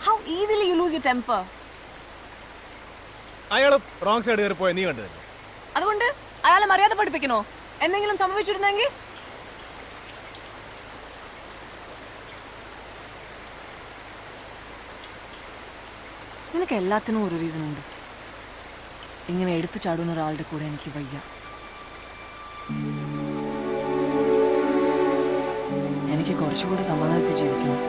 Speaker 7: How easily you lose your temper.
Speaker 4: അയാള് റോങ് സൈഡ് കയറി പോയ നീ കണ്ടത്.
Speaker 7: അതുകൊണ്ട് അയാളെ മര്യാദ പഠിപ്പിക്കണോ? എന്തെങ്കിലും സംഭവിച്ചിരുന്നെങ്കിൽ നിനക്ക് എല്ലാത്തിനും ഒരു റീസൺ ഉണ്ട്. ഇങ്ങനെ എടുത്തു ചാടുന്ന ഒരാളുടെ കൂടെ എനിക്ക് വയ്യ. എനിക്ക് കുറച്ചുകൂടി സമാധാനത്തിൽ ജീവിക്കണം.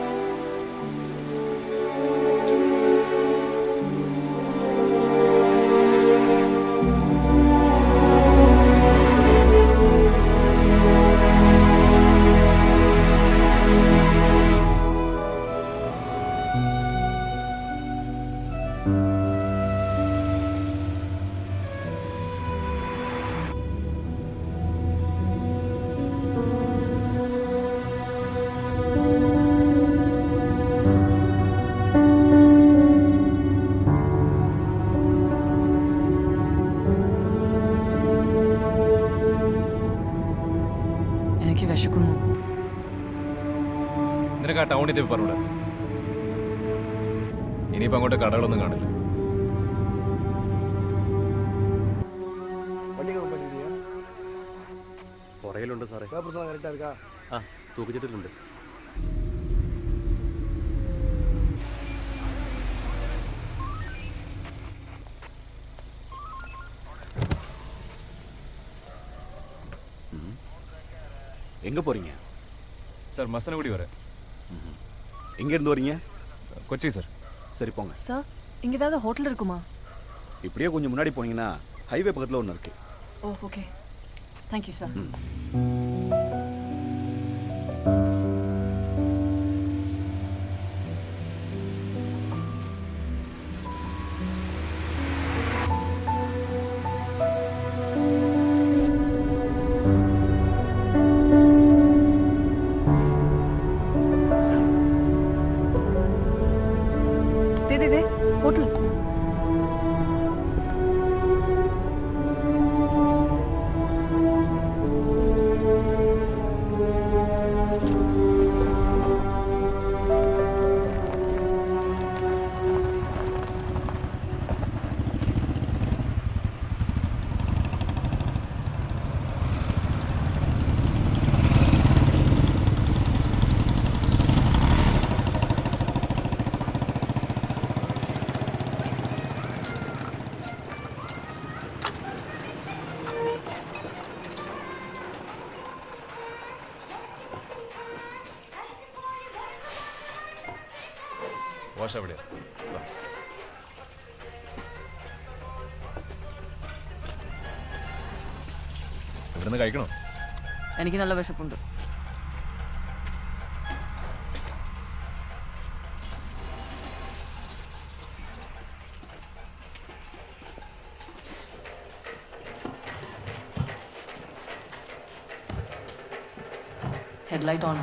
Speaker 7: വിശക്കുന്നു.
Speaker 4: നിനക്ക് ആ ടൗണിൽ പോയി പറഞ്ഞൂടെ? ഇനിയിപ്പോ അങ്ങോട്ട് കടകളൊന്നും കാണില്ല.
Speaker 6: പുറകിലുണ്ട് സാറേ. ആ തൂക്കിച്ചിട്ടിട്ടുണ്ട്.
Speaker 10: எங்கே போகிறீங்க
Speaker 4: சார்? மசனகுடி வரேன்.
Speaker 10: எங்கேருந்து வரீங்க?
Speaker 4: கொச்சி சார்.
Speaker 10: சரி போங்க
Speaker 7: சார். இங்கே ஏதாவது ஹோட்டல் இருக்குமா?
Speaker 10: இப்படியே கொஞ்சம் முன்னாடி போனீங்கன்னா ஹைவே பக்கத்தில் ஒன்று இருக்கு.
Speaker 7: Oh okay, thank you sir. Hotel
Speaker 4: wash എവിടെയാ? ഇവിടുന്ന് കഴിക്കണോ?
Speaker 7: എനിക്ക് നല്ല വിശപ്പുണ്ട്. Headlight on.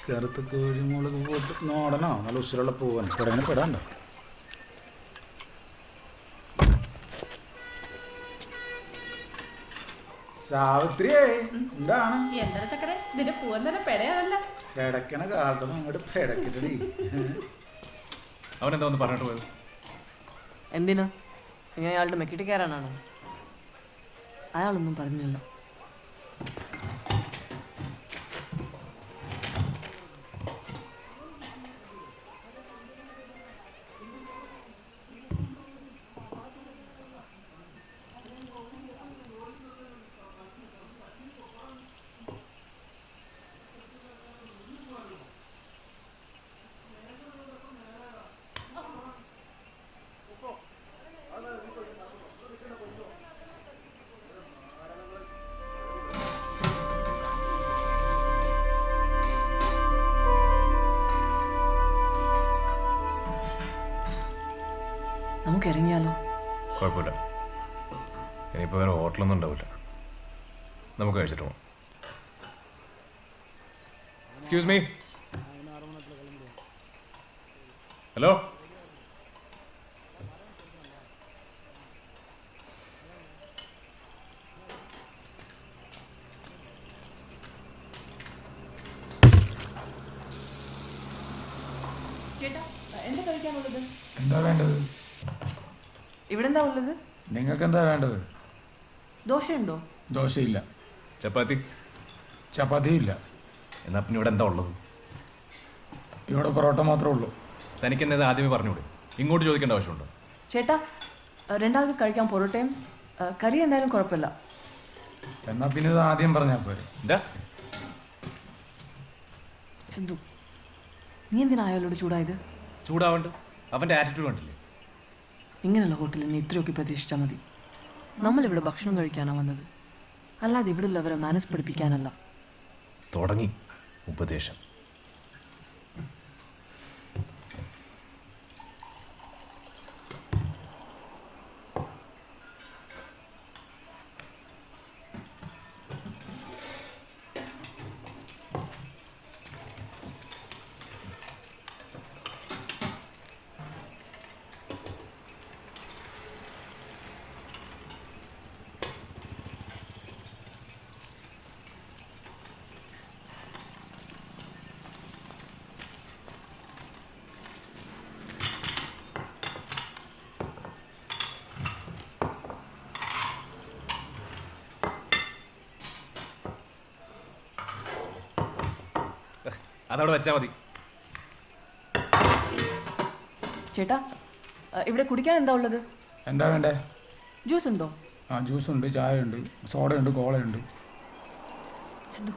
Speaker 20: കറുത്ത കോഴിമുളക് പോട്ട് നോടനോ നല്ല ഉശിരുള്ള പൂവൻ പെടാൻ പെടാണ്ടോ. സാവിത്രിയേ എന്താണ്
Speaker 16: എന്താ ചക്കരെ ഇതിന്റെ പൂവൻ തന്നെ പെടയാണല്ല.
Speaker 20: പെടക്കണ കാലത്തൊന്നും അങ്ങോട്ട് പെടക്കിട്ടടി.
Speaker 4: അവനെന്താ ഒന്ന് പറഞ്ഞിട്ട് പോയത്?
Speaker 7: എന്തിനാ? ഇങ്ങനെ അയാളുടെ മെക്കിട്ട് കയറാനാണോ? അയാളൊന്നും പറഞ്ഞില്ല. നമുക്ക് ഇറങ്ങിയാലോ?
Speaker 4: കുഴപ്പമില്ല, ഇനിയിപ്പോൾ വേറെ ഹോട്ടലൊന്നും ഉണ്ടാവില്ല. നമുക്ക് കഴിച്ചിട്ട് പോകാം. Excuse me. ഹലോ,
Speaker 7: ചേട്ടാ എന്താ കഴിക്കാനുള്ളത്?
Speaker 20: എന്താ വേണ്ടത്?
Speaker 7: ഇവിടെ എന്താ ഉള്ളത്?
Speaker 20: നിങ്ങൾക്ക് എന്താ വേണ്ടത്?
Speaker 7: ദോശയുണ്ടോ?
Speaker 20: ദോശയില്ല.
Speaker 4: ചപ്പാത്തി?
Speaker 20: ചപ്പാത്തി ഇല്ല.
Speaker 4: എന്നാ പിന്നെ ഇവിടെ എന്താ ഉള്ളത്?
Speaker 20: ഇവിടെ പൊറോട്ട മാത്രമേ ഉള്ളൂ.
Speaker 4: തനിക്ക് എന്നത് ആദ്യമേ പറഞ്ഞുകൂടെ? ഇങ്ങോട്ട് ചോദിക്കേണ്ട ആവശ്യമുണ്ടോ?
Speaker 7: ചേട്ടാ രണ്ടാൾക്ക് കഴിക്കാൻ പൊറോട്ടയും കറി എന്തായാലും കുഴപ്പമില്ല.
Speaker 20: എന്നാ പിന്നെ ഇത് ആദ്യം പറഞ്ഞാൽ പോരെ.
Speaker 4: എന്താ
Speaker 7: സിന്ധു, നീ എന്തിനാ അയാളോട് ചൂടായത്?
Speaker 4: ചൂടാവണ്ട്, അവൻ്റെ ആറ്റിറ്റ്യൂഡ് കണ്ടില്ലേ?
Speaker 7: ഇങ്ങനെയുള്ള ഹോട്ടലിൽ നീ ഇത്രയൊക്കെ പ്രതീക്ഷിച്ചാൽ മതി. നമ്മളിവിടെ ഭക്ഷണം കഴിക്കാനാണ് വന്നത്, അല്ലാതെ ഇവിടെ ഉള്ളവരെ മാനസ് പഠിപ്പിക്കാനല്ല.
Speaker 4: തുടങ്ങി ഉപദേശം. അതവിടെ വെച്ചാൽ മതി.
Speaker 7: ചേട്ടാ ഇവിടെ കുടിക്കാൻ എന്താ ഉള്ളത്?
Speaker 20: എന്താ വേണ്ടേ?
Speaker 7: ജ്യൂസ് ഉണ്ടോ?
Speaker 20: ആ ജ്യൂസ് ഉണ്ട്, ചായ ഉണ്ട്, സോഡയുണ്ട്, കോളയുണ്ട്.
Speaker 7: സിന്ധു,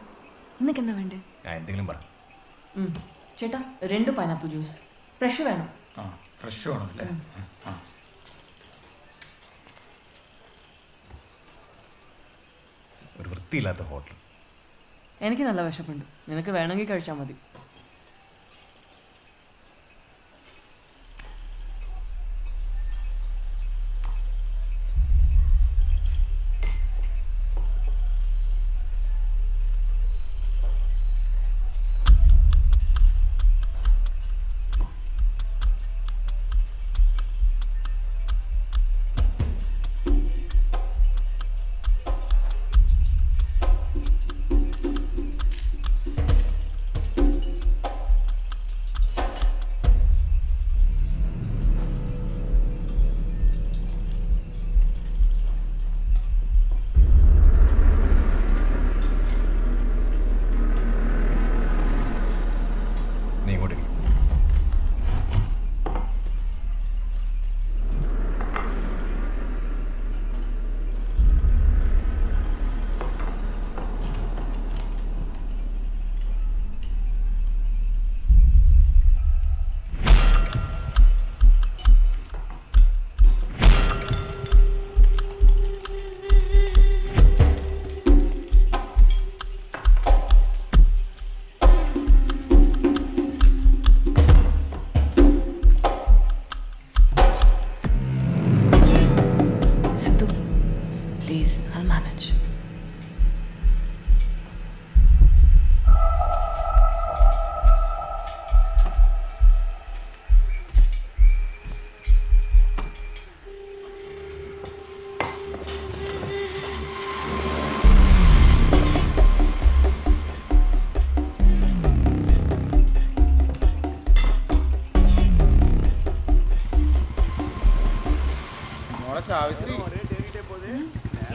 Speaker 7: നിനക്ക് എന്നാ വേണ്ടേ?
Speaker 4: എന്തെങ്കിലും പറ.
Speaker 7: ചേട്ടാ 2 പൈനാപ്പിൾ ജ്യൂസ്, ഫ്രഷ് വേണം.
Speaker 20: ആ ഫ്രഷ് വേണം അല്ലേ? ആ
Speaker 4: ഒരു വൃത്തിയില്ലാത്ത ഹോട്ടൽ.
Speaker 7: എനിക്ക് നല്ല വിശപ്പുണ്ട്, നിനക്ക് വേണമെങ്കിൽ കഴിച്ചാൽ മതി.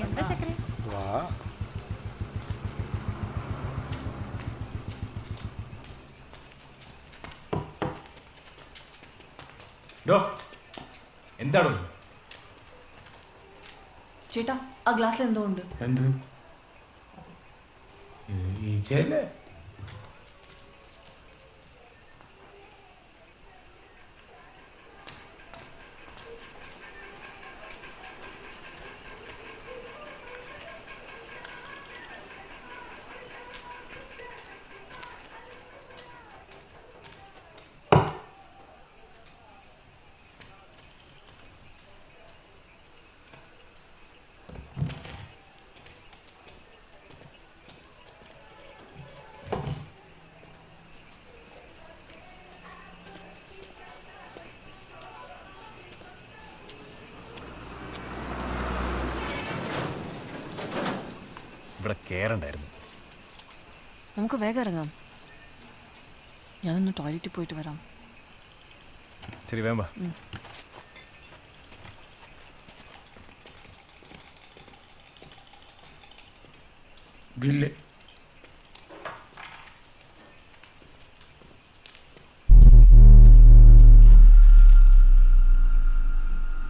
Speaker 16: എന്താ ചക്കരെ?
Speaker 20: വാ.
Speaker 4: എന്താണോ
Speaker 7: ചേട്ടാ ആ ഗ്ലാസ്സിൽ എന്തോ ഉണ്ട്.
Speaker 15: എന്ത് ഈച്ചയല്ലേ?
Speaker 4: ഇവിടെ കേറണ്ടായിരുന്നു.
Speaker 7: നമുക്ക് വേഗം ഇറങ്ങാം. ഞാനൊന്ന് ടോയ്ലറ്റിൽ പോയിട്ട് വരാം.
Speaker 4: ശരി വേമ്പ.
Speaker 15: ബില്ല്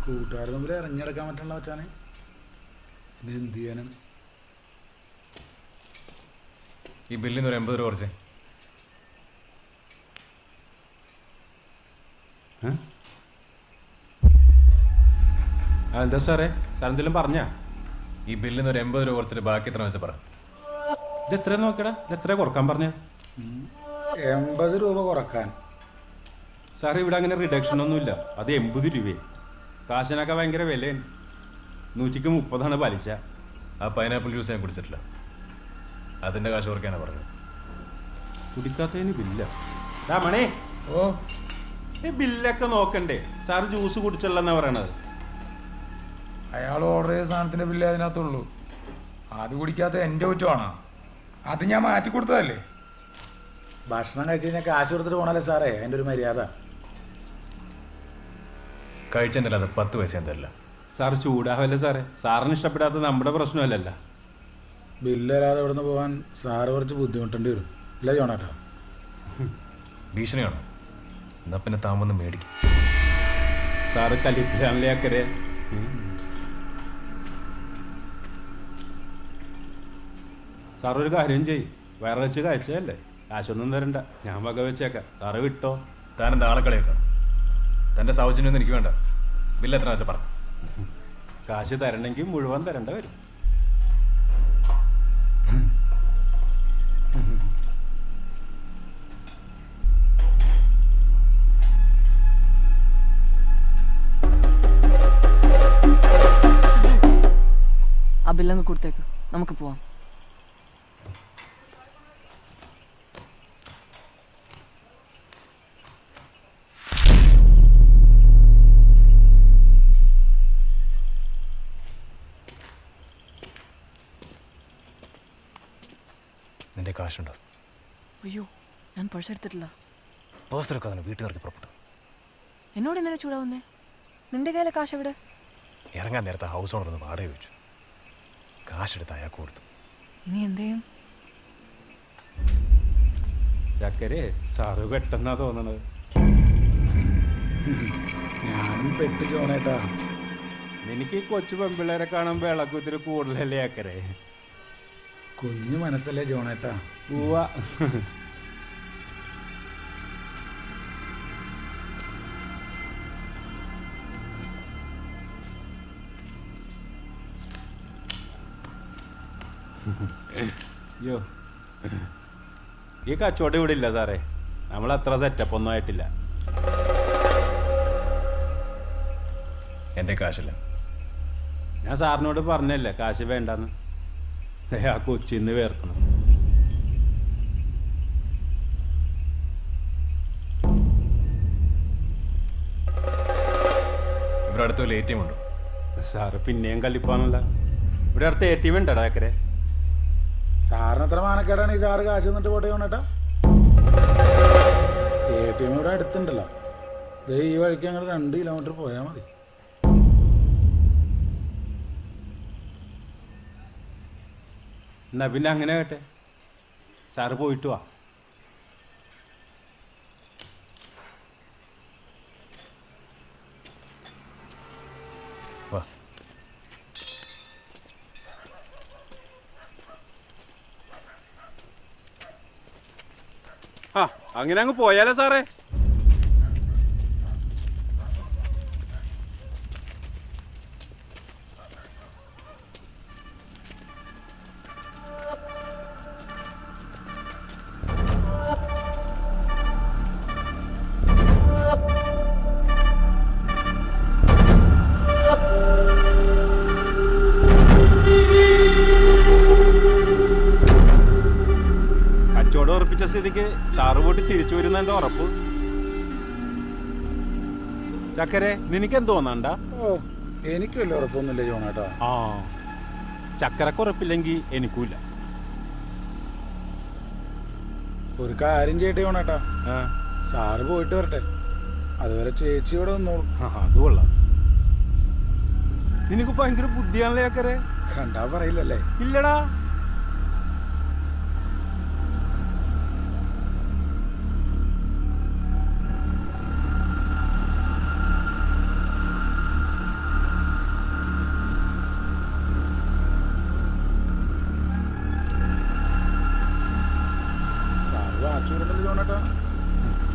Speaker 15: കൂട്ടുകാരുടെ മുമ്പിൽ ഇറങ്ങിയെടുക്കാൻ പറ്റണല്ലോ വെച്ചാനെ. ഇത് എന്ത് ചെയ്യാനാണ്?
Speaker 4: ഈ ബില്ലിന്ന് ഒരു 80 രൂപ കുറച്ചേ.
Speaker 2: എന്താ സാറേ, സാർ എന്തെങ്കിലും പറഞ്ഞാ?
Speaker 4: ഈ ബില്ലിന്ന് ഒരു 80 രൂപ കുറച്ചിട്ട് ബാക്കി എത്ര വെച്ചാൽ പറ.
Speaker 2: ഇത് എത്ര നോക്കടാ, ഇത് എത്ര കുറക്കാൻ പറഞ്ഞ?
Speaker 20: 80 രൂപ കുറക്കാൻ.
Speaker 2: സാറേ ഇവിടെ അങ്ങനെ റിഡക്ഷൻ ഒന്നുമില്ല. അത് 80 രൂപയെ. കാശിനൊക്കെ ഭയങ്കര വിലയാണ്. 130 പലിശ.
Speaker 4: ആ പൈനാപ്പിൾ ജ്യൂസ് ഞാൻ കുടിച്ചിട്ടില്ല. അതിൻ്റെ കാശ് കുറയ്ക്കാനാണ് പറഞ്ഞത്.
Speaker 2: കുടിക്കാത്തതിന് ബില്ല. മണേ,
Speaker 15: ഓ
Speaker 2: ഈ ബില്ലൊക്കെ നോക്കണ്ടേ? സാറ് ജ്യൂസ് കുടിച്ചല്ലെന്നാ പറയണത്.
Speaker 15: അയാൾ ഓർഡർ ചെയ്ത സാധനത്തിന്റെ ബില്ല് അതിനകത്തുള്ളൂ. അത് കുടിക്കാത്ത എൻ്റെ കുറ്റമാണോ? അത് ഞാൻ മാറ്റി കൊടുത്തതല്ലേ. ഭക്ഷണം കഴിച്ച് കഴിഞ്ഞാൽ കാശ് കൊടുത്തിട്ട് പോകണല്ലേ സാറേ, അതിൻ്റെ ഒരു മര്യാദ.
Speaker 4: കഴിച്ചെന്നല്ല, അത് 10 പൈസ തരില്ല.
Speaker 2: സാറ് ചൂടാവല്ലേ സാറേ? സാറിന് ഇഷ്ടപ്പെടാത്ത നമ്മുടെ പ്രശ്നമല്ലല്ലോ.
Speaker 20: ബില്ല് തരാതെ ഇവിടെ നിന്ന് പോകാൻ സാറ് കുറച്ച് ബുദ്ധിമുട്ടേണ്ടി വരും. ഇല്ല ജോണേട്ടാ?
Speaker 4: ഭീഷണിയാണോ? എന്നാ പിന്നെ താമൊന്ന് മേടിക്കും.
Speaker 2: സാറ് കലിപ്പിലാണല്ലേ അക്കരെ. സാറൊരു കാര്യം ചെയ്യും, വേറെ വെച്ച് കഴിച്ചതല്ലേ, കാശൊന്നും തരണ്ട, ഞാൻ വക വെച്ചേക്കാം. സാറ് വിട്ടോ.
Speaker 4: താനെന്താ ആളെ കളിയാക്കണം? തൻ്റെ സൗജന്യമൊന്നും എനിക്ക് വേണ്ട. ബില്ല് എത്ര വെച്ചാൽ പറ.
Speaker 2: കാശ് തരണമെങ്കിൽ മുഴുവൻ തരേണ്ട വരും.
Speaker 7: ആ ബില്ലങ്ങ് കൊടുത്തേക്ക്, നമുക്ക് പോവാം.
Speaker 4: നിന്റെ കാശുണ്ടോ?
Speaker 7: അയ്യോ, ഞാൻ പേഴ്സ് എടുത്തിട്ടില്ല.
Speaker 4: പേഴ്സ് എടുക്കാതെ വീട്ടിൽ നിറക്കി പുറപ്പെട്ടു.
Speaker 7: എന്നോട് എന്തിനാ ചൂടാവുന്നേ? നിന്റെ കയ്യിലെ കാശ് എവിടെ?
Speaker 4: ഇറങ്ങാൻ നേരത്തെ ഹൗസ് ഓണർ ഒന്ന് വാടക ചോദിച്ചു. കാശെടുത്ത് അയാൾക്ക് കൊടുത്തു.
Speaker 7: ഇനി എന്തെയും?
Speaker 2: ചക്കരെ, സാറ് പെട്ടെന്നാ തോന്നണത്.
Speaker 20: ഞാനും പെട്ട് ജോണേട്ടാ.
Speaker 2: എനിക്ക് ഈ കൊച്ചു പെൺപിള്ളേരെ കാണുമ്പോൾ ഇളക്കുത്തിരി കൂടുതലല്ലേ അക്കരെ?
Speaker 20: കുഞ്ഞു മനസ്സല്ലേ ജോണേട്ടാ?
Speaker 2: പോവാ. അയ്യോ, ഈ കച്ചവടം ഇവിടെ ഇല്ല സാറേ. നമ്മൾ അത്ര സെറ്റപ്പ് ഒന്നും ആയിട്ടില്ല.
Speaker 4: എൻ്റെ കാശില്ല.
Speaker 2: ഞാൻ സാറിനോട് പറഞ്ഞല്ലേ കാശ് വേണ്ടെന്ന്. ആ കൊച്ചിന്ന് വേർക്കണം.
Speaker 4: ഇവിടെ അടുത്ത് വല്ല ATM ഉണ്ടോ?
Speaker 2: സാറ് പിന്നെയും കലിപ്പാണല്ല. ഇവിടെ അടുത്ത് ATM ഉണ്ടോ അക്കരെ?
Speaker 20: സാറിന് എത്ര മാനക്കേടാണ് ഈ സാറ് കാശ് തന്നിട്ട് പോട്ടെ ജോണേട്ടാ? ATM ഇവിടെ അടുത്തുണ്ടല്ലോ. ഈ വഴിക്ക് ഞങ്ങൾ 2 കിലോമീറ്റർ പോയാൽ മതി.
Speaker 2: എന്നാ പിന്നെ അങ്ങനെ കേട്ടെ, സാറ് പോയിട്ട് വാ. ആ അങ്ങനെ അങ്ങ് പോയാലോ സാറേ? കച്ചവടം ഉറപ്പിച്ച സ്ഥിതിക്ക് സാറ് പോയിട്ട് തിരിച്ചു വരുന്ന എന്റെ ഉറപ്പ്. ചക്കരെ നിനക്ക് എന്ത് തോന്നണ്ട?
Speaker 20: ഓ എനിക്ക് വലിയ ഉറപ്പൊന്നുമില്ല ജോണേട്ടാ.
Speaker 2: ആ ചക്കരക്ക് ഉറപ്പില്ലെങ്കിൽ എനിക്കൂല.
Speaker 20: ഒരു കാര്യം ചെയ്യട്ടെ ജോണേട്ടാ, സാറ് പോയിട്ട് വരട്ടെ, അതുവരെ ചേച്ചി ഇവിടെ വന്നോളൂ.
Speaker 2: അത് കൊള്ളാം. നിനക്ക് ഭയങ്കര ബുദ്ധിയാണല്ലേ ചക്കരെ?
Speaker 20: കണ്ടാ പറയില്ലല്ലേ?
Speaker 2: ഇല്ലടാ.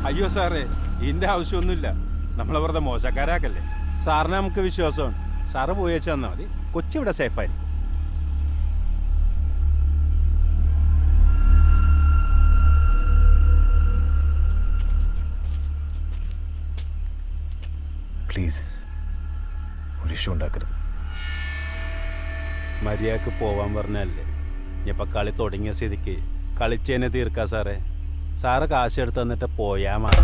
Speaker 2: അയ്യോ സാറേ, ഇതിന്റെ ആവശ്യമൊന്നുമില്ല. നമ്മളെ വെറുതെ മോശക്കാരാക്കല്ലേ. സാറിനെ നമുക്ക് വിശ്വാസമാണ്. സാറ് പോയി വെച്ച് തന്നാൽ മതി, കൊച്ചിവിടെ സേഫായിരിക്കും.
Speaker 13: പ്ലീസ് ഒരു ഇഷ്യൂ ഉണ്ടാക്കരുത്.
Speaker 2: മര്യാദക്ക് പോവാൻ പറഞ്ഞല്ലേ. ഇനിയിപ്പോൾ കളി തുടങ്ങിയ സ്ഥിതിക്ക് കളിച്ചതിനെ തീർക്കാം സാറേ. സാറ് കാശ് എടുത്ത് തന്നിട്ട് പോയാൽ മതി.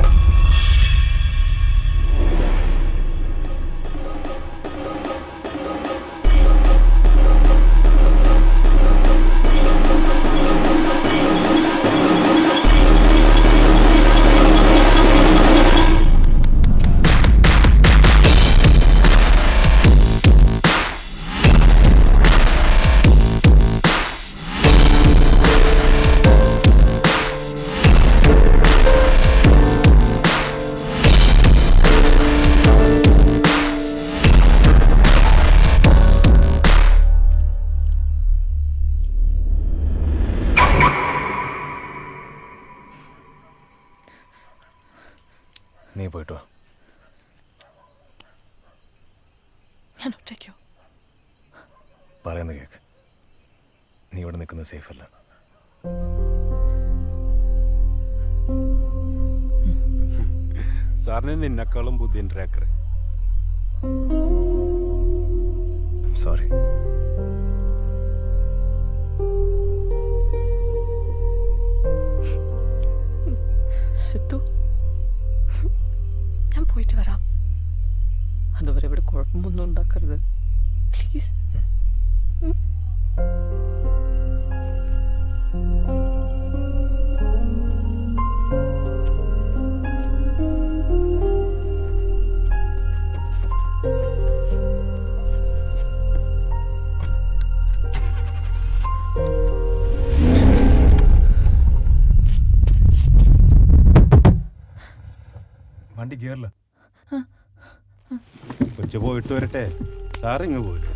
Speaker 13: നീ പോയിട്ട് വാ.
Speaker 7: ഞാൻ ഒറ്റയ്ക്കോ?
Speaker 13: പറയുന്ന കേക്ക്. നീ ഇവിടെ നിൽക്കുന്നത് സേഫ് അല്ല.
Speaker 2: സാറിന് നിന്നെക്കാളും ബുദ്ധിയുണ്ട് രാക്കറെ.
Speaker 13: സോറി.
Speaker 7: സിദ്ധു, ഞാൻ പോയിട്ട് വരാം. അതുവരെ ഇവിടെ കുഴപ്പമൊന്നും ഉണ്ടാക്കരുത് പ്ലീസ്.
Speaker 13: വണ്ടി ഗിയറില്ല.
Speaker 2: കൊച്ചു പോയിട്ട് വരട്ടെ, സാറിങ്ങ് പോരും.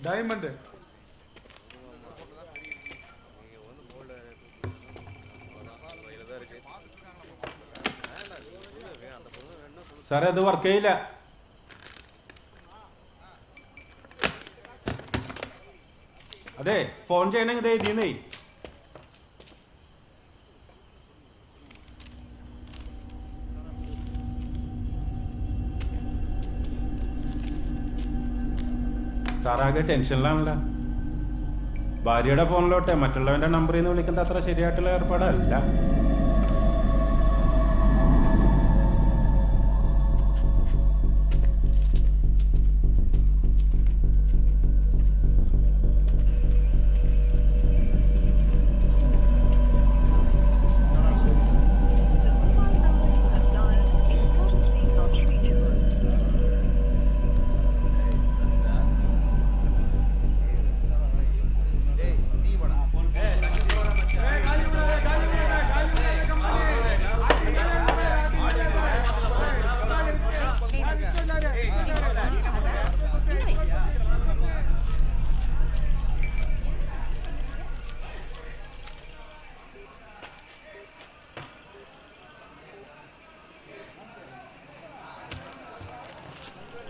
Speaker 15: ഡയമണ്ട്
Speaker 2: സാറേ അത് വർക്ക് ചെയ്യില്ല. അതെ ഫോൺ ചെയ്യണമെങ്കിൽ ഇത് എഴുതിയെന്നേ. സാറാകെ ടെൻഷനിലാണല്ലോ. ഭാര്യയുടെ ഫോണിലോട്ടെ മറ്റുള്ളവന്റെ നമ്പറിൽ നിന്ന് വിളിക്കുന്നത് അത്ര ശരിയായിട്ടുള്ള ഏർപ്പാടല്ല.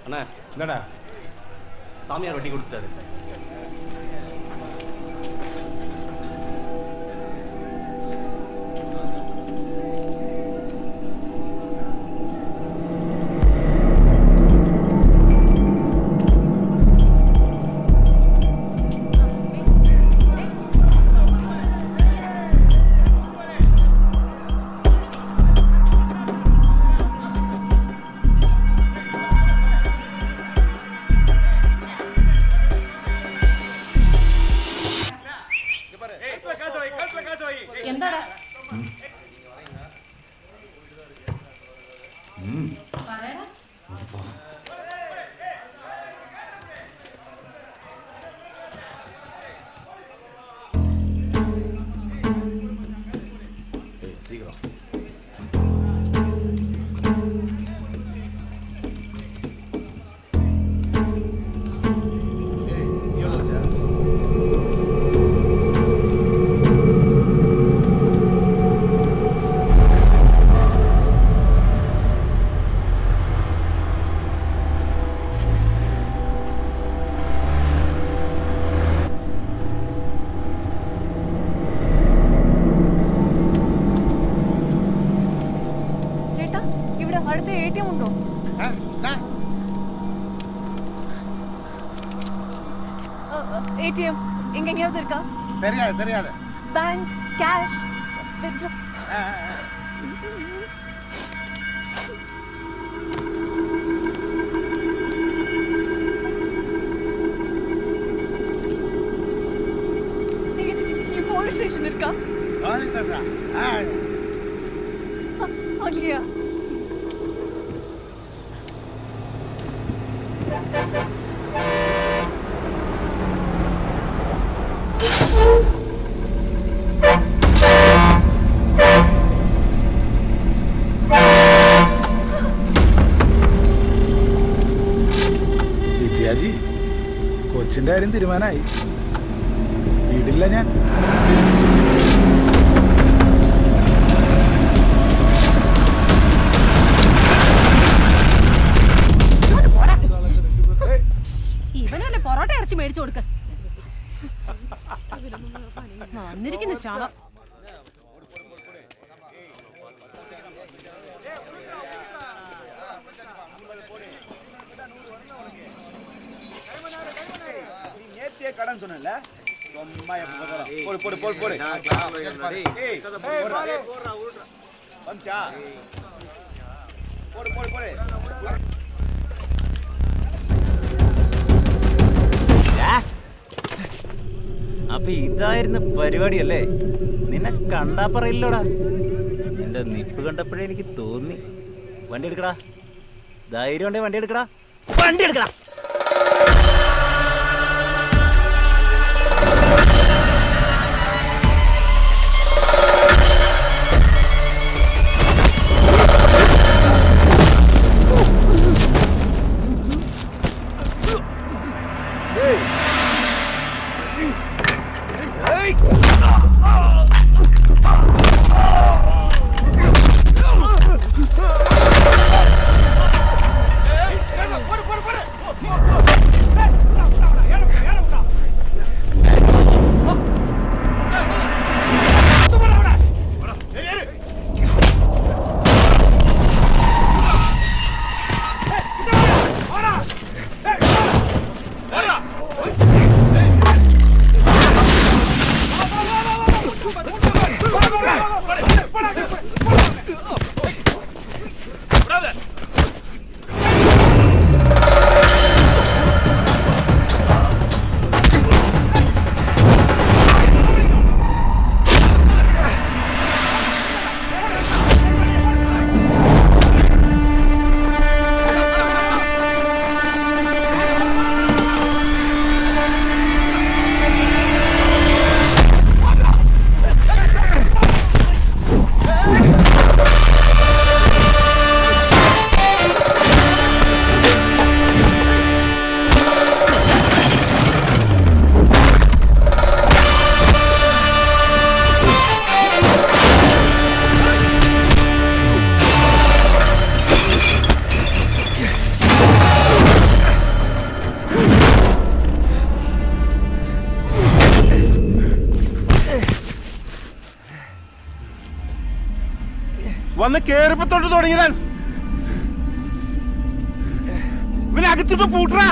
Speaker 10: அண்ணா
Speaker 2: என்னடா
Speaker 10: சாமியார் வட்டி கொடுத்தாரு.
Speaker 16: എന്താടാ പറയടാ.
Speaker 7: ATM ഉണ്ടോ? ATM இங்க எங்கேயாவது இருக்கா?
Speaker 14: தெரியாது.
Speaker 7: பேங்க் கேஷ் போலீஸ் ஸ்டேஷன் இருக்கா? அங்கேயா?
Speaker 20: വിജയാജി കൊച്ചിന്റെ കാര്യം തീരുമാനമായി. വീടില്ല ഞാൻ.
Speaker 8: ഇവനല്ലേ പൊറോട്ട ഇറച്ചി മേടിച്ചു കൊടുക്ക. വന്നിരിക്കുന്ന ശാപം.
Speaker 10: கடன் சொன்னல
Speaker 21: അപ്പൊ ഇതായിരുന്നു പരിപാടിയല്ലേ? നിന്നെ കണ്ടാ പറയില്ലോടാ. എന്റെ നിപ്പ് കണ്ടപ്പോഴേ എനിക്ക് തോന്നി. വണ്ടി എടുക്കടാ, ധൈര്യം ഉണ്ടെങ്കിൽ വണ്ടി എടുക്കടാ, വണ്ടി എടുക്കടാ.
Speaker 2: വന്ന് കേറിപ്പോ തൊട്ട് തുടങ്ങിയതാണ്. ഇവനകത്തിട്ട് പൂട്ടറാ.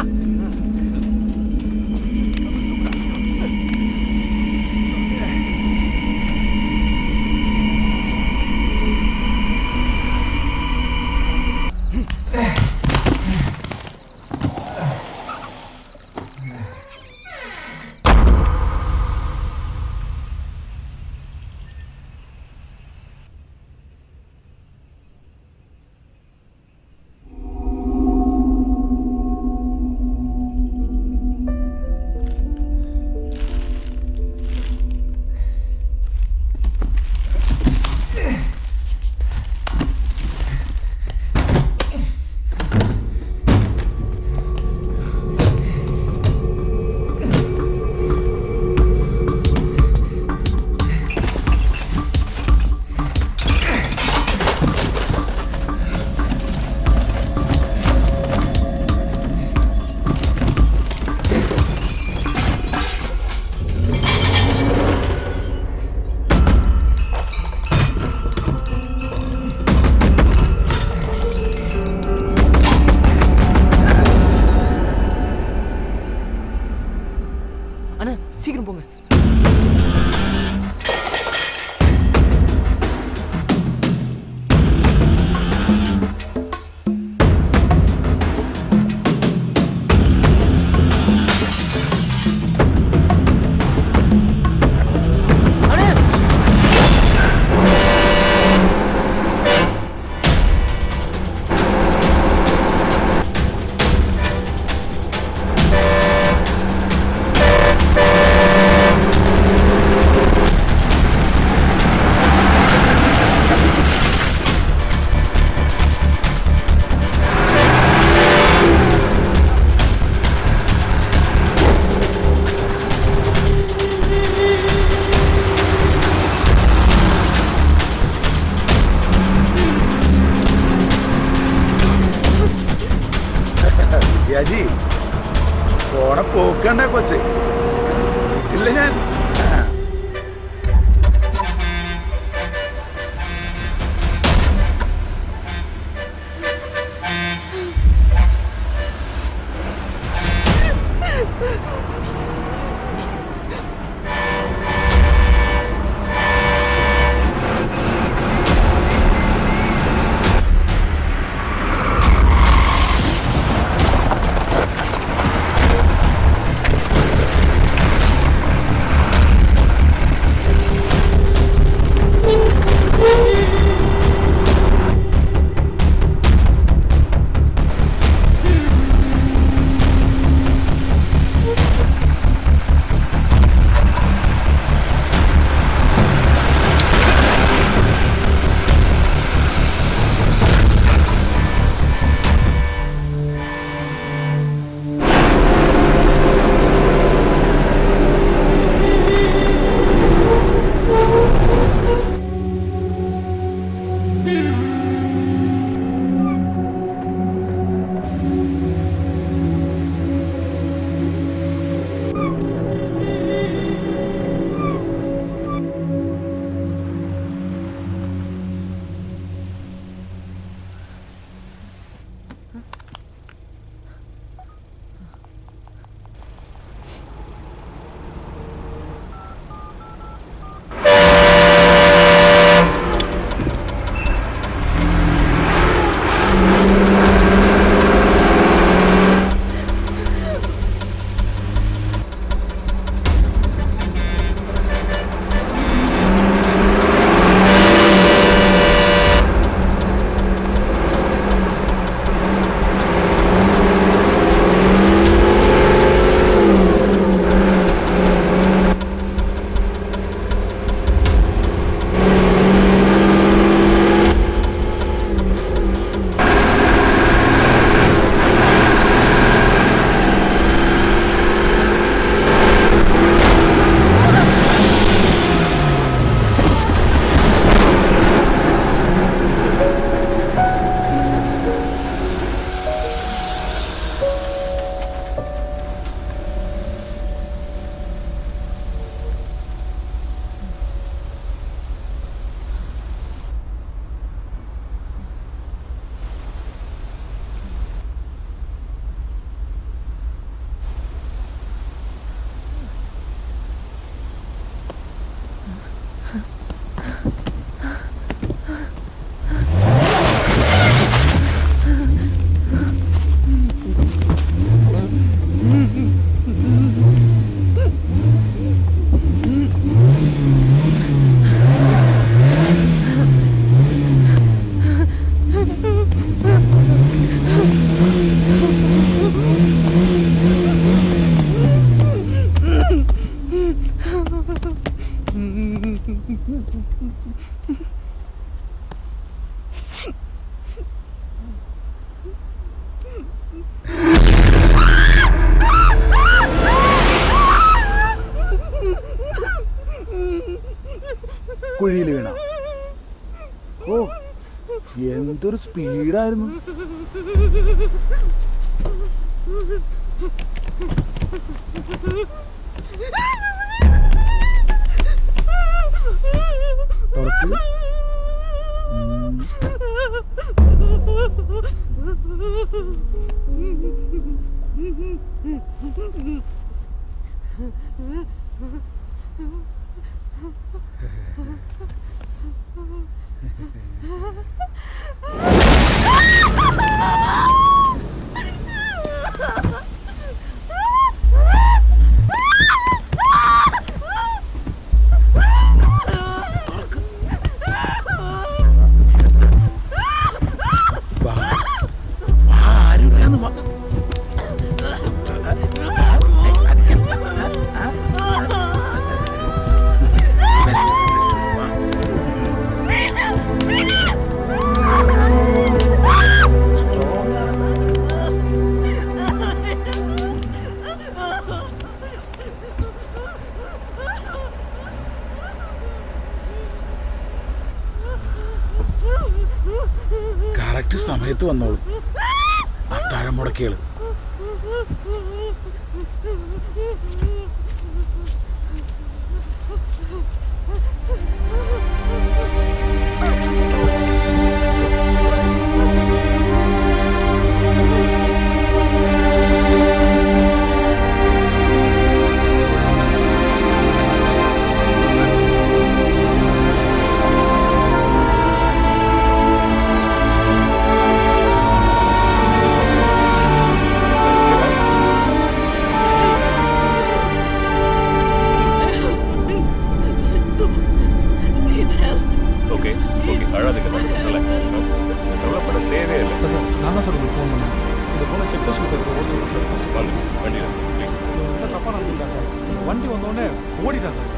Speaker 20: കൊടുക്കണ്ടേ കൊച്ചെ? ഇല്ല ഞാൻ കുഴിയിൽ വീണ. ഓ എന്തൊരു സ്പീഡായിരുന്നു. കറക്റ്റ് സമയത്ത് വന്നോളൂ. അത്താഴം മുടക്കിയാള്
Speaker 13: அழாதுங்க கவலைப்பட தேவையில்லை.
Speaker 15: சார் சார் நான் தான் சார் உங்களுக்கு ஃபோன் பண்ணேன். இது போல் செக் போஸ்ட் போயிருக்க ஓகே சார் ஃபஸ்ட்டு
Speaker 13: வாங்க வண்டியில்
Speaker 15: என்ன தப்பாக நடந்துருக்கா சார்? வண்டி வந்தோடனே ஓடிட்டா சார்.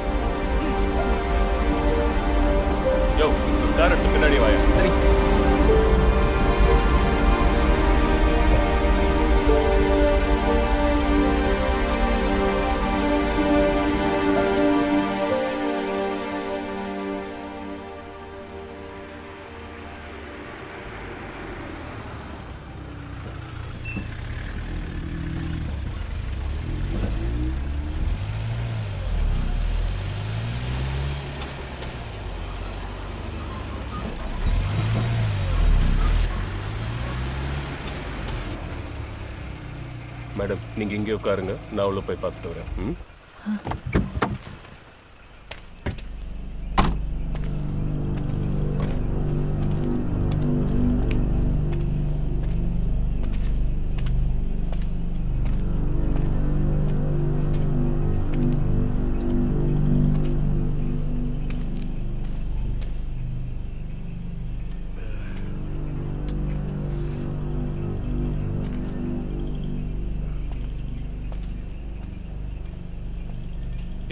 Speaker 13: யோ கார் எடுத்து பின்னாடி வாயா.
Speaker 15: சரி சார்.
Speaker 13: மேடம் நீங்கள் இங்கே உட்காருங்க, நான் உள்ள போய் பார்த்துட்டு வரேன். ம்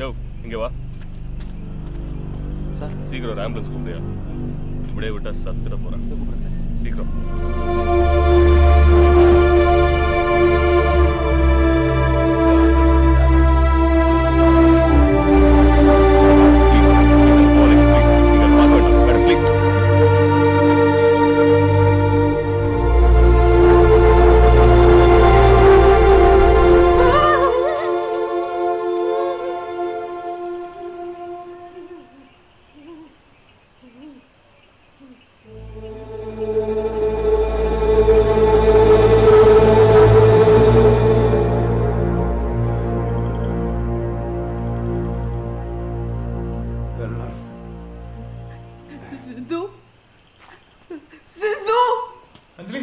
Speaker 13: யோ இங்கே வா
Speaker 15: சார்.
Speaker 13: சீக்கிரம் ஒரு ஆம்புலன்ஸ் கூப்பிடுயா. இப்படியே விட்டா சத்துட போகிறேன். சீக்கிரம்.
Speaker 10: സിന്ധു സിന്ധു
Speaker 4: അഞ്ജലി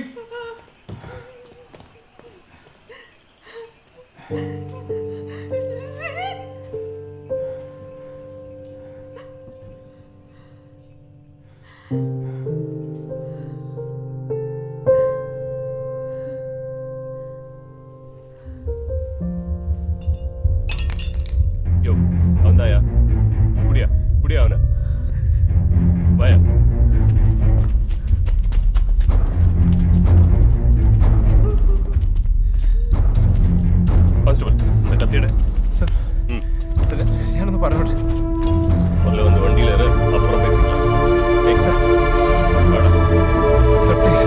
Speaker 13: யோ வந்தாயா? குடியா குடியா அவனை வாயா. கான்ஸ்டபிள் இந்த கத்தியட
Speaker 4: சார். ഞാനൊന്ന് പറഞ്ഞോട്ടെ.
Speaker 13: முதல்ல வந்து வண்டியில் ஏறு, அப்புறம் பேசிக்கலாம்.
Speaker 4: சார்
Speaker 13: வாடா.
Speaker 4: Sir please.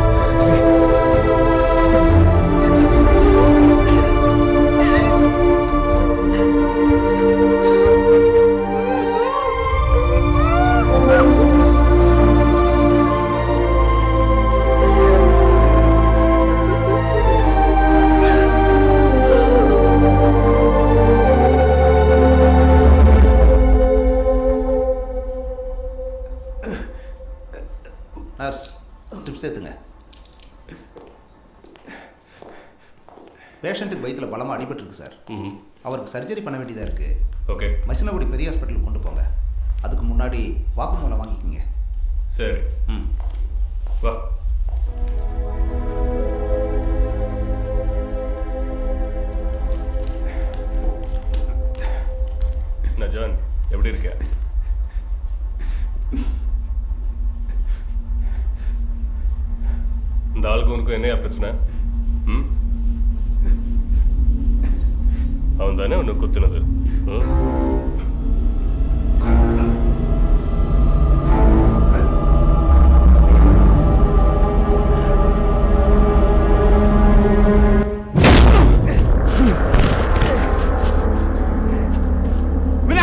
Speaker 1: நர்ஸ் ட்ரிப்ஸ் ஏற்றுங்க. பேஷண்ட்டுக்கு வயிற்றில் பலமாக அடிபட்டுருக்கு சார். அவருக்கு சர்ஜரி பண்ண வேண்டியதாக இருக்குது.
Speaker 13: ஓகே.
Speaker 1: மசினகுடி பெரிய ஹாஸ்பிட்டலுக்கு கொண்டு போங்க. அதுக்கு முன்னாடி வாக்குமூலம் வாங்கிக்கிங்க.
Speaker 13: சரி. வா. நஜான் எப்படி இருக்க? இந்த ஆளுக்கு உனக்கும் என்னையா பிரச்சனை? அவன் தானே உன்னை குத்துனது?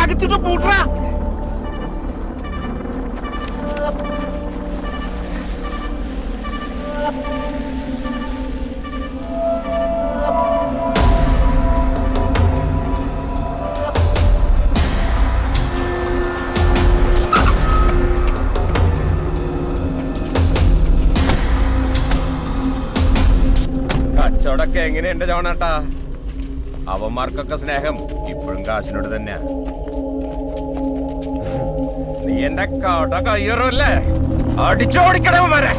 Speaker 10: അകത്തിട്ട് പൂട്ടാ.
Speaker 22: കച്ചവടമൊക്കെ എങ്ങനെയുണ്ട് ജോണേട്ടാ? അവന്മാർക്കൊക്കെ സ്നേഹം ഇപ്പോഴും കാശിനോട് തന്നെയാ. നീ എന്റെ കട കയ്യേറല്ലേ? അടിച്ചോടിക്കണവന്മാരെ.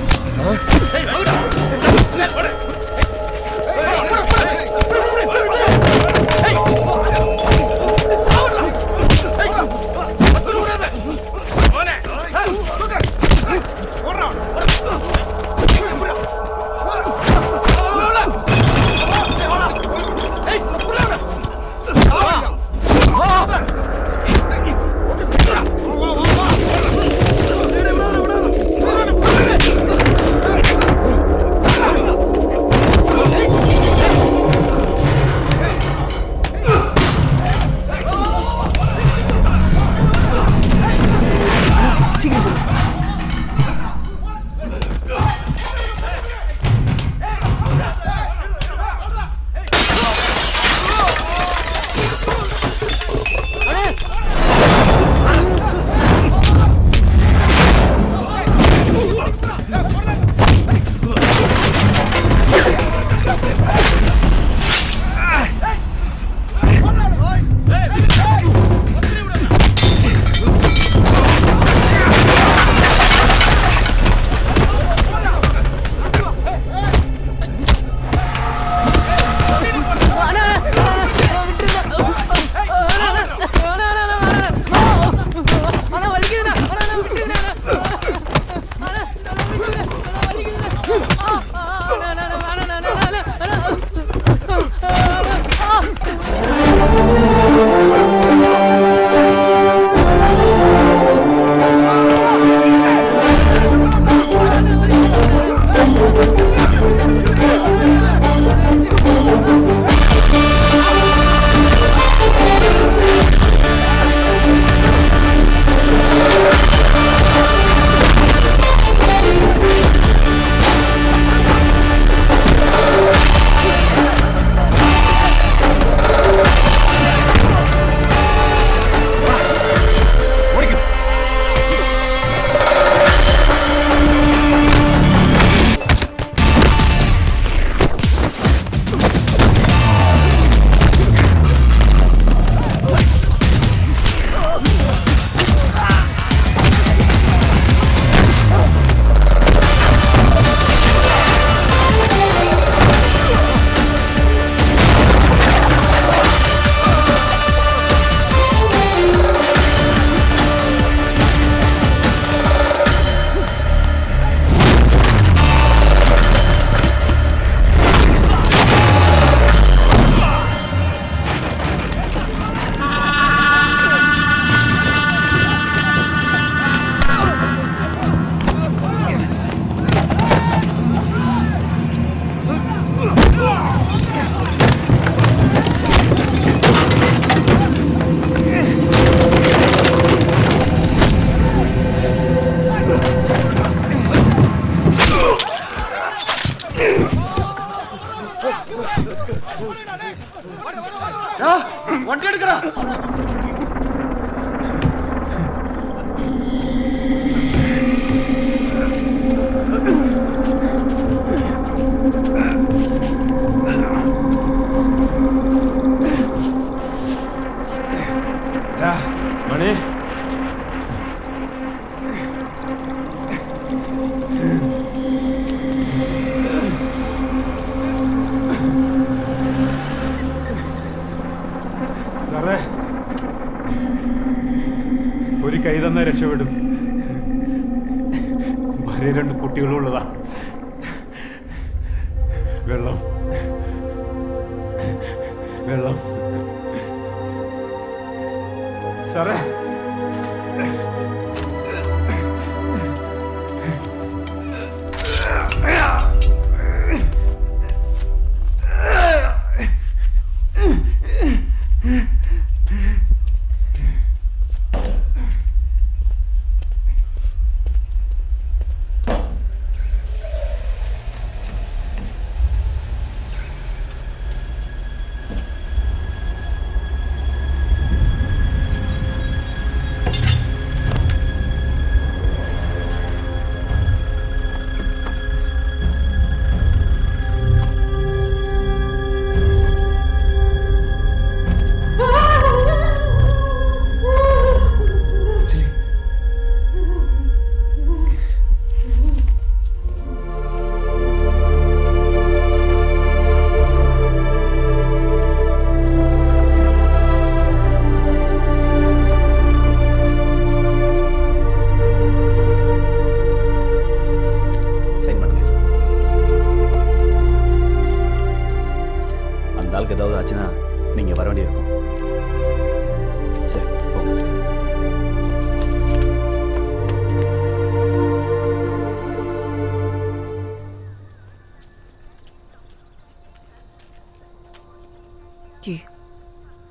Speaker 10: വണ്ടി എടുക്കടാ.
Speaker 2: മണി സാറേ, ഒരു കൈ തന്നാ രക്ഷപ്പെടും. ഭാര്യ 2 കുട്ടികളുള്ളതാ. വെള്ളം വെള്ളം സാറേ.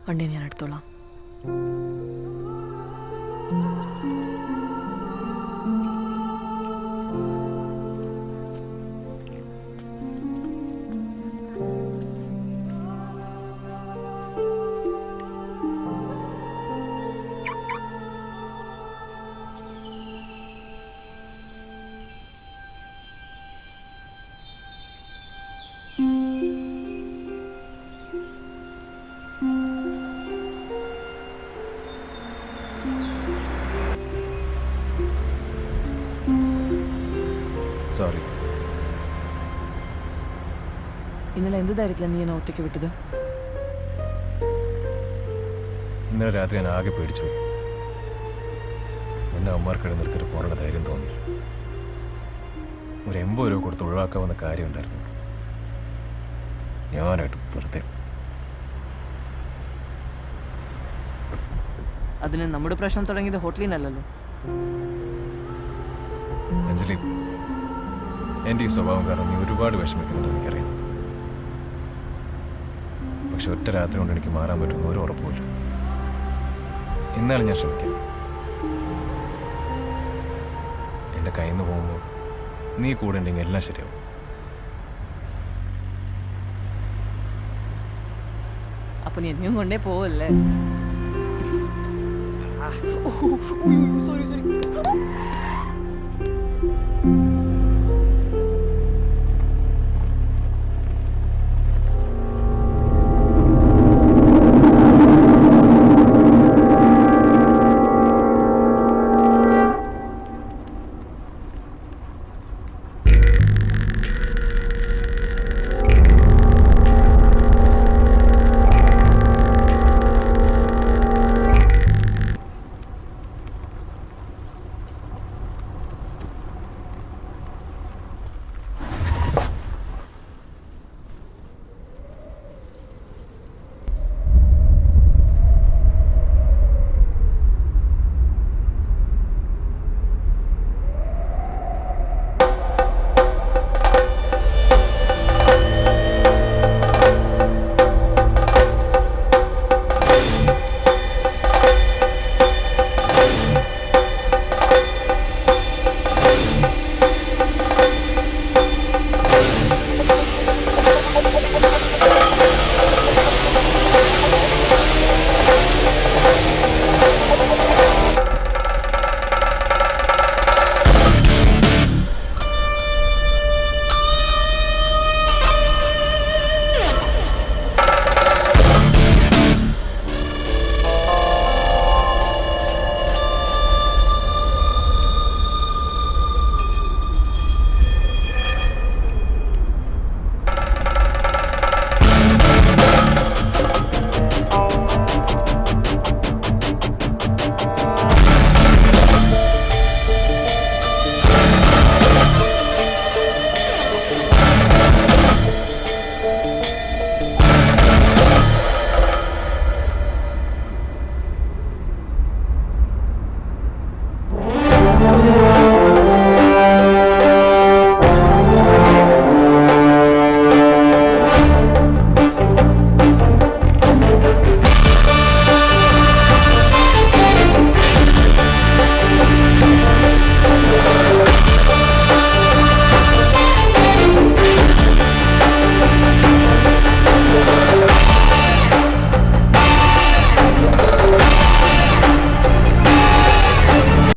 Speaker 7: വണ്ടി ഞാൻ എടുത്തോളാം.
Speaker 13: സോറി.
Speaker 7: ഇന്നലെ എന്ത് ധൈര്യത്തിലാണ് നീ എന്നെ ഒറ്റയ്ക്ക് വിട്ടത്?
Speaker 13: ഇന്നലെ രാത്രി ഞാൻ ആകെ പേടിച്ചു പോയി. നിന്നെ അമ്മമാർക്കിടെ നിർത്തിയിട്ട് പോകാനുള്ള ധൈര്യം തോന്നിയില്ല. ഒരു 80 രൂപ കൊടുത്ത് ഒഴിവാക്കാവുന്ന കാര്യം ഉണ്ടായിരുന്നു. ഞാനായിട്ട് വെറുതെ.
Speaker 7: അതിന് നമ്മുടെ പ്രശ്നം തുടങ്ങിയത് ഹോട്ടലിൽ നിന്നല്ലല്ലോ.
Speaker 13: അഞ്ജലി, എൻ്റെ ഈ സ്വഭാവം കാരണം നീ ഒരുപാട് വിഷമിക്കുന്നുണ്ട് എനിക്കറിയാം. പക്ഷെ ഒറ്റ രാത്രി കൊണ്ട് എനിക്ക് മാറാൻ പറ്റുന്ന ഒരു ഉറപ്പുമില്ല. എന്നാലും ഞാൻ ശ്രമിക്കാം. എൻ്റെ കയ്യിൽ നിന്ന് പോകുമ്പോൾ നീ കൂടെ ഉണ്ടെങ്കിൽ എല്ലാം ശരിയാവും.
Speaker 7: അപ്പൊ നീ എന്നെയും കൊണ്ടേ പോവല്ലേ?
Speaker 10: സോറി